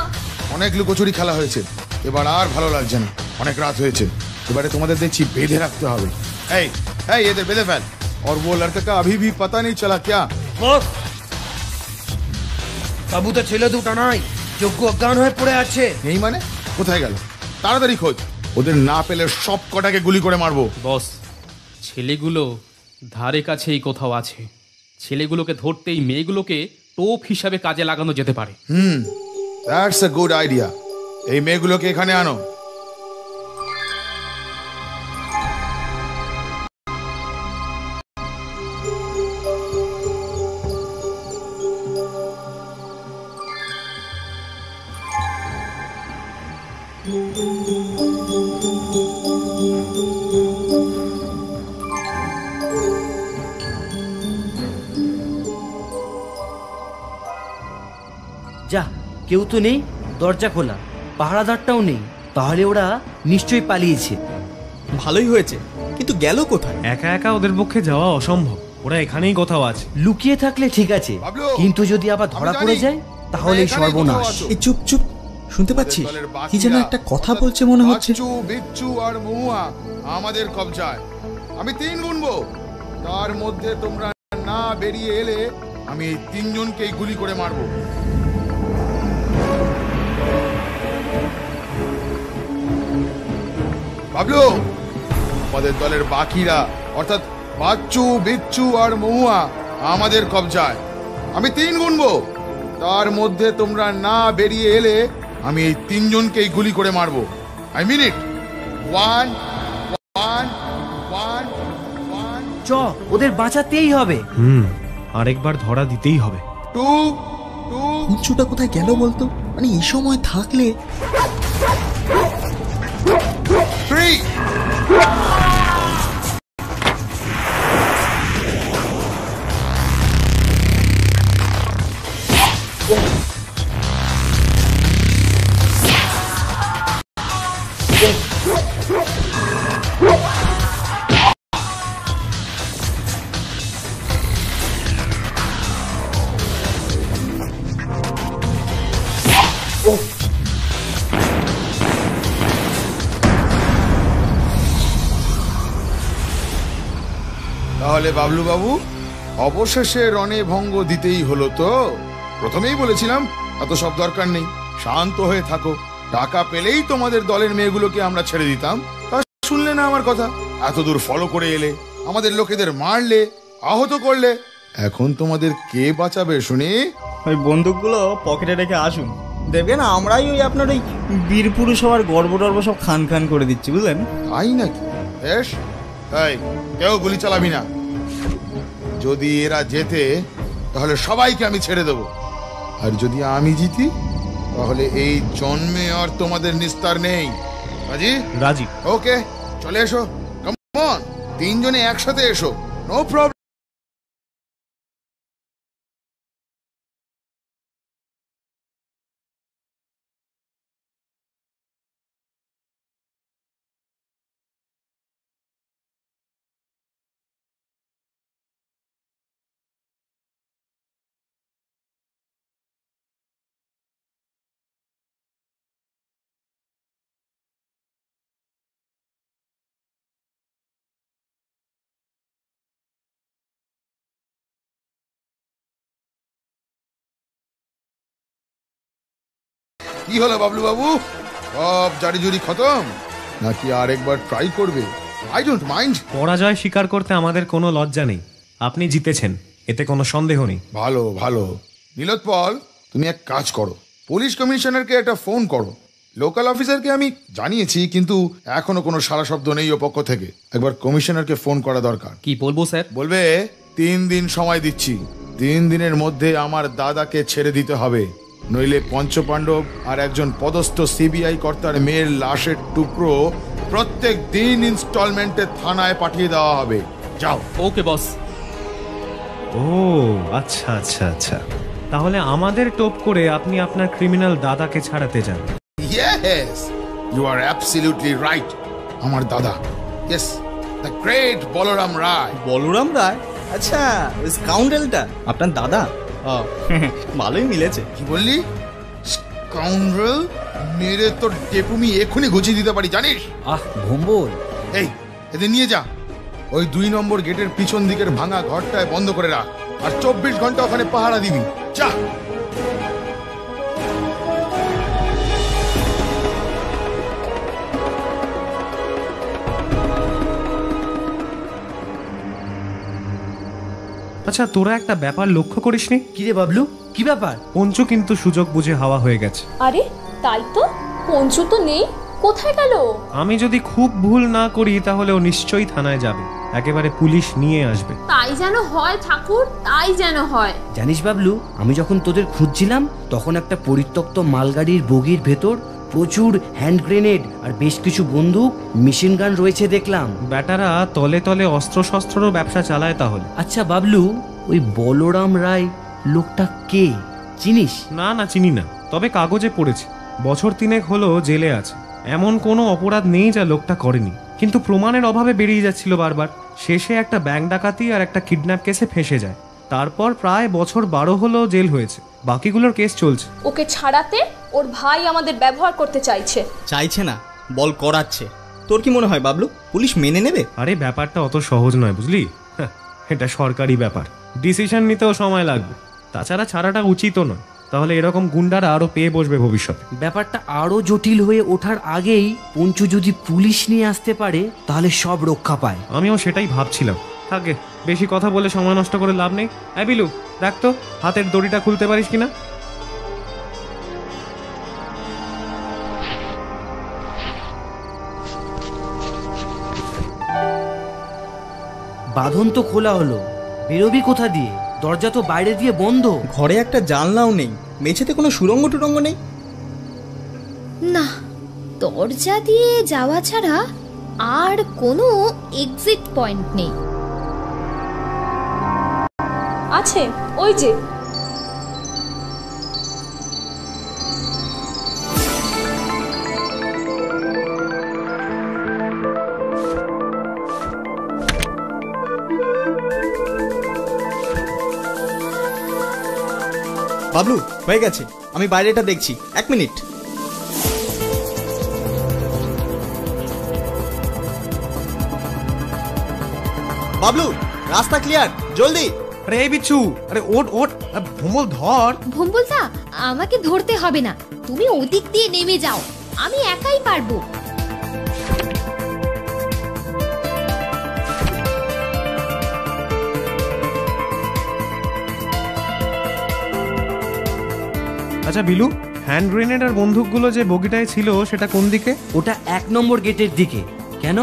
অনেক লুকোচুরি খেলা হয়েছে, এবার আর ভালো লাগছে না। অনেক রাত হয়েছে, এবারে তোমাদের দেখছি বেঁধে রাখতে হবে। এই এই এদের বেঁধে ফেল। और वो लड़का का अभी भी पता नहीं चला क्या?
বস, তাঁবুতে ছেলে দুটো নাই, যোগ্য অজ্ঞান হয়ে পড়ে আছে।
নেই মানে? কোথায় গেল? তাড়াতাড়ি খোঁজ, ওদের না পেলে সব কটাকে গুলি করে মারবো।
বস, ছেলেগুলো ধারে কাছেই কোথাও আছে। ছেলেগুলোকে ধরতেই মেয়েগুলোকে টোপ হিসাবে কাজে লাগানো যেতে পারে।
That's a good idea. এই মেয়েগুলোকে এখানে আনো।
যা, কেউ তো নেই, দরজা খোলা, পাহারাদারটাও নেই। তাহলে ওরা নিশ্চয়ই পালিয়েছে।
ভালোই হয়েছে, কিন্তু গেল কোথায়?
একা একা ওদের পক্ষে যাওয়া অসম্ভব, ওরা এখানেই কোথাও আছে।
লুকিয়ে থাকলে ঠিক আছে, কিন্তু যদি আবার ধরা পড়ে যায় তাহলে সর্বনাশ।
এই চুপ চুপ, শুনতে পাচ্ছিস? কি যেন একটা কথা বলছে মনে হচ্ছে।
বাচ্চু, বিচ্ছু আর মহুয়া আমাদের কবজায়। আমি 3 গুনবো, তার মধ্যে তোমরা না বেরিয়ে এলে আমি এই 3 জনকেই গুলি করে মারবো। বাবলু, আমাদের দলের বাকিরা অর্থাৎ বাচ্চু, বিচ্ছু আর মহুয়া আমাদের কবজায়। আমি 3 গুনবো, তার মধ্যে তোমরা না বেরিয়ে এলে আমি এই 3 জনকেই গুলি করে মারবো। I mean it. 1 1 1 1।
চ, ওদের বাঁচাতেই হবে।
আরেকবার ধরা দিতেই হবে।
2 2।
উঁচুটা কোথায় গেল বলতো? মানে এই সময় থাকলে
3। তাহলে বাবলু বাবু, অবশেষে রণে ভঙ্গ দিতেই হলো তো? প্রথমেই বলেছিলাম এত সব দরকার নেই, শান্ত হয়ে থাকো। টাকা পেলেই তোমাদের দলের মেয়েগুলোকে আমরা ছেড়ে দিতাম, তা শুনলে না আমার কথা। এত দূর ফলো করে এলে, আমাদের লোকেদের মারলে, আহত করলে। এখন তোমাদের কে বাঁচাবে শুনি?
ওই বন্দুকগুলো পকেটে রেখে আসুন, দেখবেন আমরাই ওই আপনার ওই বীর পুরুষ হওয়ার গর্ব টর্ব সব খান খান করে দিচ্ছি, বুঝলেন?
তাই নাকি? বেশ, এই কেউ গুলি চালাবি না। যদি এরা জেতে তাহলে সবাইকে আমি ছেড়ে দেব, আর যদি আমি জিতি তাহলে এই জন্মে আর তোমাদের নিস্তার নেই। রাজি?
রাজি।
ওকে, চলে এসো। কাম অন, 3 জনে একসাথে এসো, নো প্রবলেম। কি হলো বাবলু বাবু, সব জারি জুরি খতম নাকি আরেকবার ট্রাই করবে? I don't mind.
পরাজয় স্বীকার করতে আমাদের কোনো লজ্জা নেই। আপনি জিতেছেন, এতে কোনো সন্দেহ নেই।
ভালো ভালো। নীলোৎপল, তুমি এক কাজ করো, পুলিশ কমিশনারকে একটা ফোন করো। লোকাল অফিসারকে আমি জানিয়েছি, কিন্তু এখনো কোনো সারা শব্দ নেই ও পক্ষ থেকে। একবার কমিশনারকে ফোন করা দরকার।
কি বলবো স্যার?
বলবে 3 দিন সময় দিচ্ছি, 3 দিনের মধ্যে আমার দাদাকে ছেড়ে দিতে হবে, নইলে পঞ্চপাণ্ডব আর একজন পদস্থ সিবিআই কর্তার মেয়ের লাশের টুকরো প্রত্যেক দিন ইনস্টলমেন্টে থানায় পাঠিয়ে দেওয়া হবে। যাও।
ওকে বস।
ও আচ্ছা আচ্ছা আচ্ছা, তাহলে আমাদের টোপ করে আপনি আপনার ক্রিমিনাল দাদাকে ছাড়াতে যান।
Yes, you are absolutely right. আমার দাদা, yes, the great Balaram Roy.
Balaram Roy? আচ্ছা, ওই স্কাউন্ডেলটা আপনার দাদা? ভালোই মিলেছে।
কি বললি? স্কাউন্ডেল? মেরে তোর টেপুমি এখনই গুছিয়ে দিতে পারি, জানিস?
ভম্বল।
এই, এদের নিয়ে যা, ওই 2 নম্বর গেটের পিছন দিকের ভাঙা ঘরটায় বন্ধ করে রাখ, আর 24 ঘন্টা ওখানে পাহারা দিবি। যা।
আচ্ছা, তোরা একটা ব্যাপার লক্ষ্য করিসনি?
কি রে বাবলু, কি ব্যাপার?
পঞ্চু কিন্তু সুযোগ বুঝে হাওয়া হয়ে গেছে।
আরে তাই তো, পঞ্চু তো নেই, কোথায় গেল?
আমি যদি খুব ভুল না করি তাহলে ও নিশ্চয়ই থানায় যাবে, একেবারে পুলিশ নিয়ে আসবে।
তাই যেন হয় ঠাকুর, তাই যেন হয়।
জানিস বাবলু, আমি যখন তোদের খুঁজছিলাম তখন একটা পরিত্যক্ত মালগাড়ির বগির ভেতর প্রচুর হ্যান্ড গ্রেনেড আর বেশ কিছু বন্দুক, মেশিন গান রয়েছে দেখলাম।
ব্যাটারা তলে তলে অস্ত্র শস্ত্রেরও ব্যবসা চালায় তাহলে।
আচ্ছা বাবলু, ওই বলরাম রায় লোকটা কে, চিনিস?
না না, চিনি না। তবে কাগজে পড়েছি বছর 3 হলো জেলে আছে। এমন কোনো অপরাধ নেই যা লোকটা করেনি, কিন্তু প্রমাণের অভাবে বেরিয়ে যাচ্ছিল বারবার। শেষে একটা ব্যাংক ডাকাতি আর একটা কিডন্যাপ কেসে ফেঁসে যায়। তারপর প্রায় বছর 12 হলো জেল হয়েছে, বাকিগুলোর কেস চলছে।
ওকে ছাড়াতে ওর ভাই আমাদের ব্যবহার করতে চাইছে।
চাইছে না, বল করাচ্ছে। তোর কি মনে হয় বাবলু, পুলিশ মেনে নেবে?
আরে ব্যাপারটা অত সহজ নয় বুঝলি, এটা সরকারি ব্যাপার, ডিসিশন নিতেও সময় লাগবে। তাছাড়া ছাড়াটা উচিতও নয়, তাহলে এরকম গুন্ডারা আরো পেয়ে বসবে ভবিষ্যতে।
ব্যাপারটা আরো জটিল হয়ে ওঠার আগেই পঞ্চু যদি পুলিশ নিয়ে আসতে পারে তাহলে সব রক্ষা পায়।
আমিও সেটাই ভাবছিলাম। থাকে বেশি কথা বলে সময় নষ্ট করে লাভ নেই। বিলু, দেখ তো হাতের দড়িটা খুলতে পারিস কিনা।
বাঁধন তো খোলা হলো, বেরোবি কোথা দিয়ে? দরজা তো বাইরে দিয়ে বন্ধ।
ঘরে একটা জানলাও নেই, মেঝেতে কোনো সুরঙ্গ টুরঙ্গ নেই।
না, দরজা দিয়ে যাওয়া ছাড়া আর কোনো এক্সিট পয়েন্ট নেই।
আছে ওই যে।
বাবলু, হয়ে গেছে, আমি বাইরেটা দেখছি, 1 মিনিট। বাবলু, রাস্তা ক্লিয়ার, জলদি।
আরে এই বিচ্ছু, আরে ওট ওট, ভুমল ধর।
ভুম্বলদা, আমাকে ধরতে হবে না, তুমি ওদিক দিয়ে নেমে যাও, আমি একাই পারবো।
আচ্ছা বিলু, হ্যান্ড গ্রেনেড আর বন্দুকগুলো যে বগিটায় ছিল সেটা কোন দিকে?
ওটা 1 নম্বর গেটের দিকে। কেন,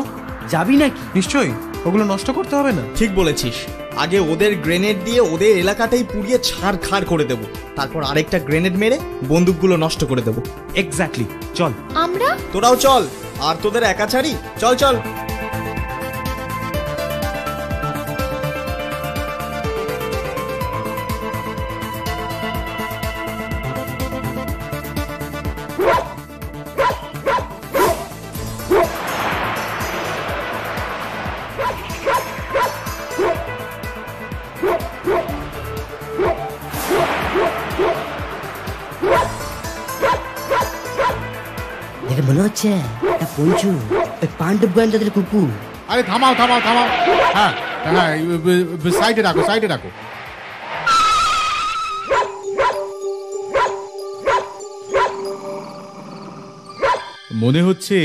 যাবি নাকি?
নিশ্চয়ই, ওগুলো নষ্ট করতে হবে না।
ঠিক বলেছিস, আগে ওদের গ্রেনেড দিয়ে ওদের এলাকাটাই পুড়িয়ে ছাড়খাড় করে দেব, তারপর আরেকটা গ্রেনেড মেরে বন্দুকগুলো নষ্ট করে দেব।
এক্স্যাক্টলি, চল।
আমরা?
তোরাও চল, আর তোদের একা ছাড়ি? চল চল।
মনে হচ্ছে পঞ্চু ওই পাণ্ডব গোয়েন্দাদের কুকুর।
আরে থামাও থামাও থামাও, হ্যাঁ হ্যাঁ, সাইডে রাখো, সাইডে রাখো। মনে হচ্ছে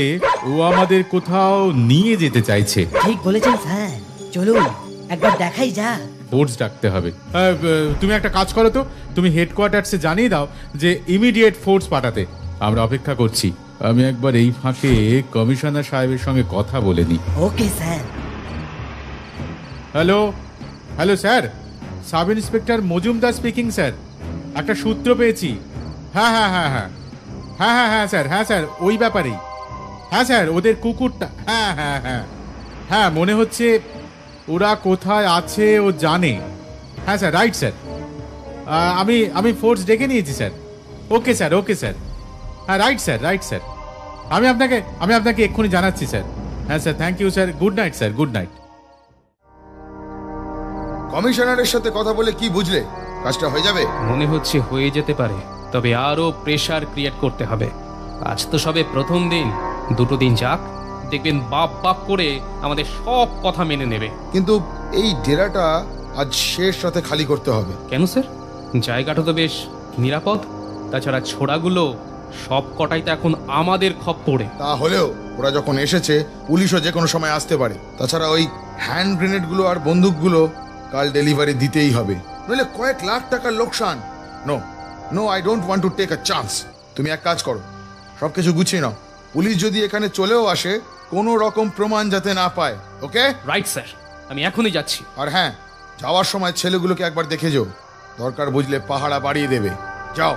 ও আমাদের কোথাও নিয়ে যেতে চাইছে।
ঠিক বলেছেন স্যার, চলুন একবার দেখাই যা।
ফোর্স ডাকতে হবে। তুমি একটা কাজ করো তো, তুমি হেডকোয়ার্টার্সে জানিয়ে দাও যে ইমিডিয়েট ফোর্স পাঠাতে। আমরা অপেক্ষা করছি। আমি একবার এই ফাঁকে কমিশনার সাহেবের সঙ্গে কথা বলে নিই।
Okay sir.
Hello hello sir, sub inspector Majumdar speaking sir. একটা সূত্র পেয়েছি। হ্যাঁ হ্যাঁ হ্যাঁ হ্যাঁ হ্যাঁ হ্যাঁ হ্যাঁ স্যার, হ্যাঁ স্যার, ওই ব্যাপারেই। হ্যাঁ স্যার, ওদের কুকুরটা, হ্যাঁ হ্যাঁ হ্যাঁ হ্যাঁ, মনে হচ্ছে ওরা কোথায় আছে ও জানে। হ্যাঁ স্যার, রাইট স্যার। আমি ফোর্স ডেকে নিয়েছি sir. Okay sir, okay sir. হ্যাঁ রাইট স্যার, রাইট স্যার। আমি আপনাকে এক্ষুনি জানাচ্ছি স্যার। হ্যাঁ sir, thank you sir. Good night sir, good night.
কমিশনারের সাথে কথা বলে কি বুঝলে? কাজটা হয়ে যাবে?
মনে হচ্ছে হয়ে যেতে পারে, তবে আরো প্রেসার ক্রিয়েট করতে হবে। আজ তো সবে প্রথম দিন, 2 দিন যাক, দেখবেন বাপ বাপ করে আমাদের সব কথা মেনে নেবে।
কিন্তু এই ডেরাটা আজ শেষ রাতে খালি করতে হবে।
কেন স্যার? জায়গাটা তো বেশ নিরাপদ। তাছাড়া ছোড়াগুলো সব কটাই তো এখন আমাদের খপ্পরে।
তা হলেও ওরা যখন এসেছে, পুলিশও যে কোনো সময় আসতে পারে। তাছাড়া ওই হ্যান্ড গ্রেনেডগুলো আর বন্দুকগুলো কাল ডেলিভারি দিতেই হবে, নইলে কয়েক লাখ টাকার লোকসান। No no, I don't want to take a chance. তুমি এক কাজ করো, সবকিছু গুছিয়ে নাও। পুলিশ যদি এখানে চলেও আসে, কোনো রকম প্রমাণ যাতে না পায়। ওকে?
রাইট স্যার, আমি এখনই যাচ্ছি।
আর হ্যাঁ, যাওয়ার সময় ছেলেগুলোকে একবার দেখে যাও, দরকার বুঝলে পাহারা বাড়িয়ে দেবে। যাও।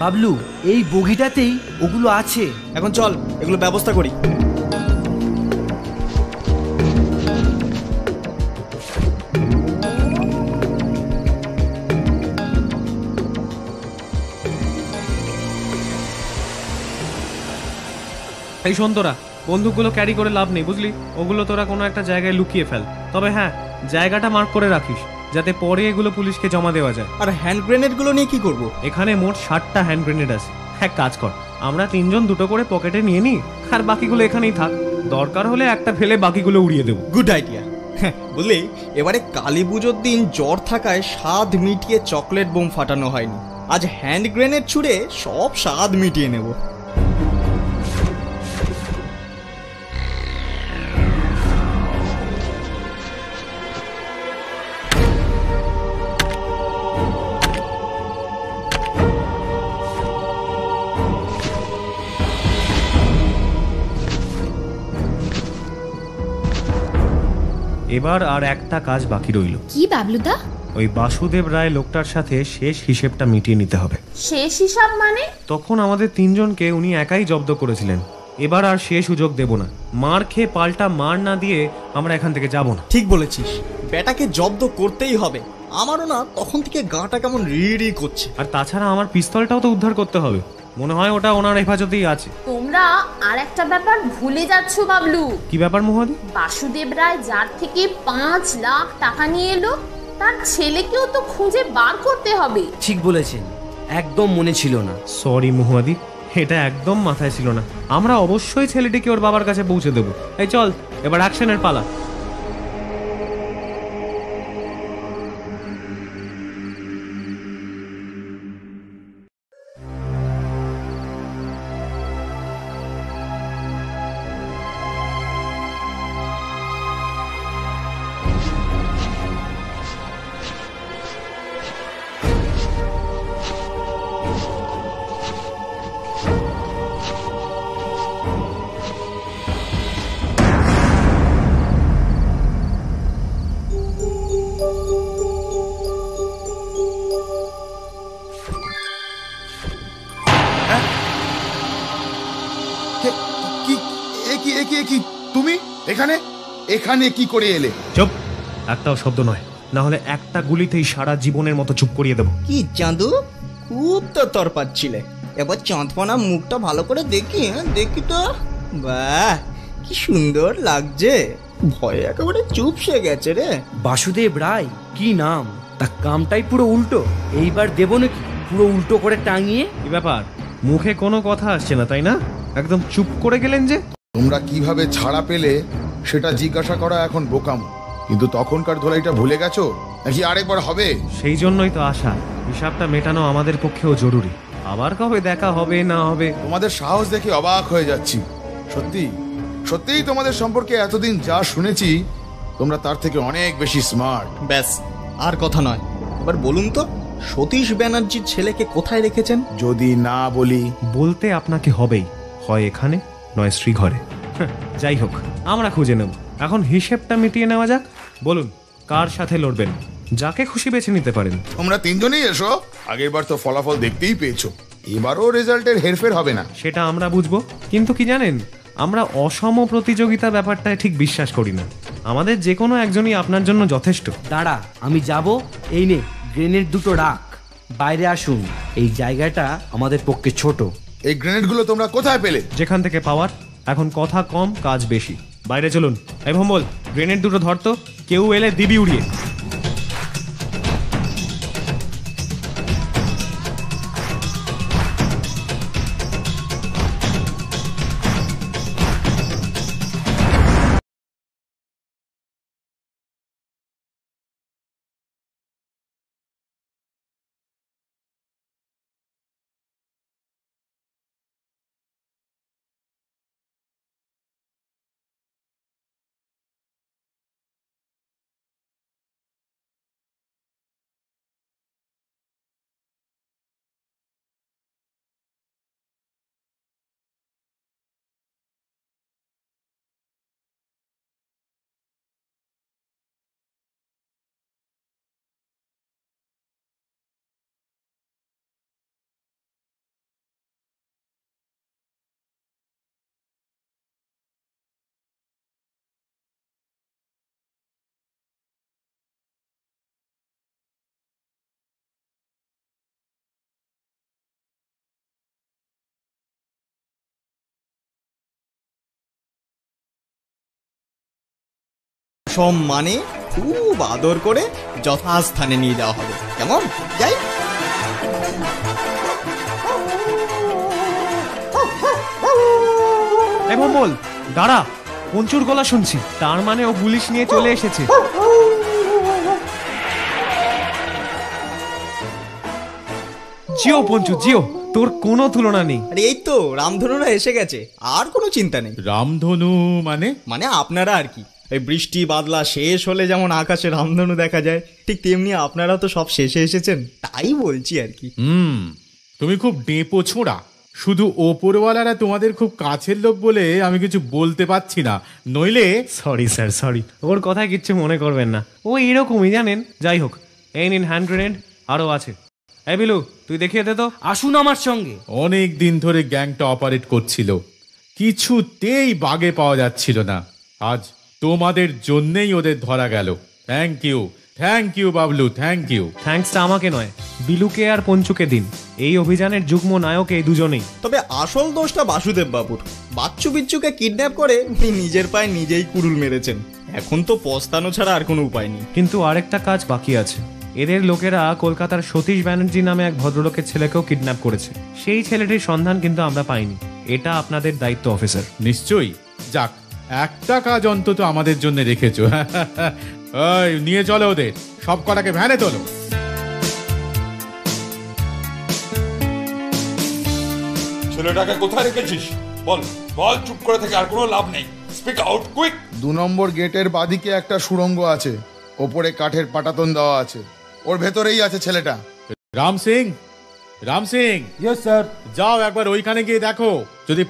বাবলু, এই বগিটাতেই ওগুলো আছে।
এখন চল এগুলো ব্যবস্থা করি।
এই শোন তোরা, বন্দুকগুলো ক্যারি করে লাভ নেই বুঝলি, ওগুলো তোরা কোনো একটা জায়গায় লুকিয়ে ফেল। তবে হ্যাঁ, জায়গাটা মার্ক করে রাখিস যাতে পরে এগুলো পুলিশকে জমা দেওয়া যায়।
আর হ্যান্ড গ্রেনেডগুলো নিয়ে কি করব?
এখানে মোট 60টা হ্যান্ড গ্রেনেড আছে। এক কাজ কর, আমরা 3 জন 2টো করে পকেটে নিয়ে নিই, আর বাকিগুলো এখানেই থাক। দরকার হলে একটা ফেলে বাকিগুলো উড়িয়ে দেবো।
Good idea. বুঝলি, এবারে কালী পুজোর দিন জ্বর থাকায় স্বাদ মিটিয়ে চকলেট বোম ফাটানো হয়নি। আজ হ্যান্ড গ্রেনেড ছুড়ে সব স্বাদ মিটিয়ে নেব।
এবার আর একটা কাজ বাকি রইল।
কি বাবলুদা?
ওই বাসুদেব রায় লোকটার সাথে শেষ হিসেবটা মিটিয়ে নিতে হবে।
শেষ হিসাব মানে?
তখন আমাদের 3 জনকে উনি একাই জব্দ করেছিলেন। এবার আর সে সুযোগ দেব না। মার খেয়ে পাল্টা মার না দিয়ে আমরা এখান থেকে যাব না।
ঠিক বলেছিস, বেটাকে জব্দ করতেই হবে। আমারও না তখন থেকে গাটা কেমন রিড়ি করছে।
আর তাছাড়া আমার পিস্তলটাও তো উদ্ধার করতে হবে। মনে হয় ওটা ওনার হেফাজতেই আছে।
তোমরা আর একটা ব্যাপার ভুলে যাচ্ছ বাবলু।
কি ব্যাপার মহাদি?
বাসুদেব রায় যার থেকে 5 লাখ টাকা নিয়ে এলো, তার ছেলেকেও তো খুঁজে বার করতে হবে।
ঠিক বলেছেন, একদম মনে ছিল না।
সরি মহাদি, এটা একদম মাথায় ছিল না। আমরা অবশ্যই ছেলেটিকে ওর বাবার কাছে পৌঁছে দেবো। এই চল, এবার অ্যাকশনের পালা।
তুমি এখানে এখানে কি করে এলে?
চুপ, একটাও শব্দ নয়, না হলে একটা গুলিতেই সারা জীবনের মতো চুপ করিয়ে দেবো।
কি চাঁদু, খুব তো তর পাচ্ছিলে। এবার চাঁদপানা মুখটা ভালো করে দেখি। দেখি তো, বাহ কি সুন্দর লাগছে। ভয়ে একেবারে চুপসে গেছে রে।
বাসুদেব রায় কি নাম, তা কামটাই পুরো উল্টো। এইবার দেবো নাকি পুরো উল্টো করে টাঙিয়ে?
কি ব্যাপার, মুখে কোনো কথা আসছে না তাই না? একদম চুপ করে গেলেন যে।
তোমরা কিভাবে ছাড়া পেলে সেটা জিজ্ঞাসা করা এখন বোকামো, কিন্তু তখনকার ধোলাইটা ভুলে গেছো নাকি আরেকবার হবে?
সেই জন্যই তো আশা, হিসাবটা মেটানো আমাদের পক্ষেও জরুরি। আবার কবে দেখা হবে না হবে।
তোমাদের সাহস দেখে অবাক হয়ে যাচ্ছি। সত্যি সত্যিই তোমাদের সম্পর্কে এতদিন যা শুনেছি, তোমরা তার থেকে অনেক বেশি স্মার্ট।
ব্যাস, আর কথা নয়। এবার বলুন তো, সতীশ ব্যানার্জির ছেলেকে কোথায় রেখেছেন?
যদি না বলি?
বলতে আপনাকে হবেই, হয় এখানে নয় শ্রীঘরে। যাই হোক, আমরা খুঁজে নেব। এখন হিসেবটা মিটিয়ে নেওয়া যাক। বলুন, কার সাথে লড়বেন? যাকে খুশি বেছে নিতে পারেন।
তোমরা 3 জনই এসো। আগের বার তো ফলাফল দেখতেই পেয়েছো, এবারও রেজাল্টের হেরফের হবে না।
সেটা আমরা বুঝবো, কিন্তু কি জানেন, আমরা অসম প্রতিযোগিতা ব্যাপারটায় ঠিক বিশ্বাস করি না। আমাদের যে কোনো একজনই আপনার জন্য যথেষ্ট।
দাঁড়া, আমি যাব। এই নে গ্রেনেড দুটো রাখ। বাইরে আসুন, এই জায়গাটা আমাদের পক্ষে ছোট।
এই গ্রেনেডগুলো তোমরা কোথায় পেলে?
যেখান থেকে পাওয়ার। এখন কথা কম, কাজ বেশি। বাইরে চলুন। এই ভম্বল, গ্রেনেড দুটো ধরতো, কেউ এলে দিবি উড়িয়ে।
সসম্মানে খুব আদর করে যথাস্থানে নিয়ে যাওয়া হবে। কেমন? যাই।
বল দাঁড়া, পঞ্চুর গলা শুনছি, তার মানে ও পুলিশ নিয়ে চলে এসেছে। জিও পঞ্চু জিও, তোর কোনো তুলনা নেই।
আরে এই তো রামধনুরা এসে গেছে, আর কোনো চিন্তা নেই।
রামধনু মানে
আপনারা আর কি, এই বৃষ্টি বাদলা শেষ হলে যেমন আকাশে রামধনু দেখা যায়, ঠিক তেমনি আপনারা তো সব শেষে এসেছেন, তাই বলছি আর কি।
তুমি খুব ডেপো ছোড়া, শুধু ওপরওয়ালারা তোমাদের খুব কাছের লোক বলে আমি কিছু বলতে পারছি না, নইলে।
সরি স্যার, সরি, ওর কথায় কিচ্ছু মনে করবেন না, ও এরকমই জানেন। যাই হোক, এই নিন হ্যান্ড গ্রেনেড, আরো আছে। এই বিলু, তুই দেখিয়ে দে তো।
আসুন আমার সঙ্গে।
অনেক দিন ধরে গ্যাংটা অপারেট করছিল, কিছুতেই বাগে পাওয়া যাচ্ছিল না। আজ তোমাদের জন্যই ওদের ধরা গেল। Thank you, thank you Bablu, thank you.
থ্যাঙ্কসটা আমাকে নয়, বিলুকে আর পঞ্চুকে দিন। এই অভিযানের যুগ্ম নায়ক এই দুজনেই।
তবে আসল দোষটা বাসুদেব বাবুর। বাচ্চু বিচ্চুকে কিডন্যাপ করে উনি নিজের পায়ে নিজেই কুড়ুল মেরেছেন। এখন তো পস্তানো ছাড়া আর কোনো উপায় নেই।
কিন্তু আরেকটা কাজ বাকি আছে। এদের লোকেরা কলকাতার সতীশ ব্যানার্জি নামে এক ভদ্রলোকের ছেলেকেও কিডন্যাপ করেছে। সেই ছেলেটির সন্ধান কিন্তু আমরা পাইনি। এটা আপনাদের দায়িত্ব অফিসার।
নিশ্চয়ই। যাক, একটা কাজ অন্তত আমাদের জন্য রেখেছো। ওই নিয়ে চলো ওদের, সব কটাকে ভ্যানে তোলো।
ছেলেটাকে কোথায় রেখেছিস? বল বল, চুপ করে থেকে আর কোনো লাভ নেই। Speak out quick.
2 নম্বর গেটের বাদিকে একটা সুড়ঙ্গ আছে, ওপরে কাঠের পাটাতন দেওয়া আছে, ওর ভেতরেই আছে ছেলেটা।
রাম সিং, রাম সিং।
Yes sir.
যাও একবার ওইখানে গিয়ে দেখো, যদি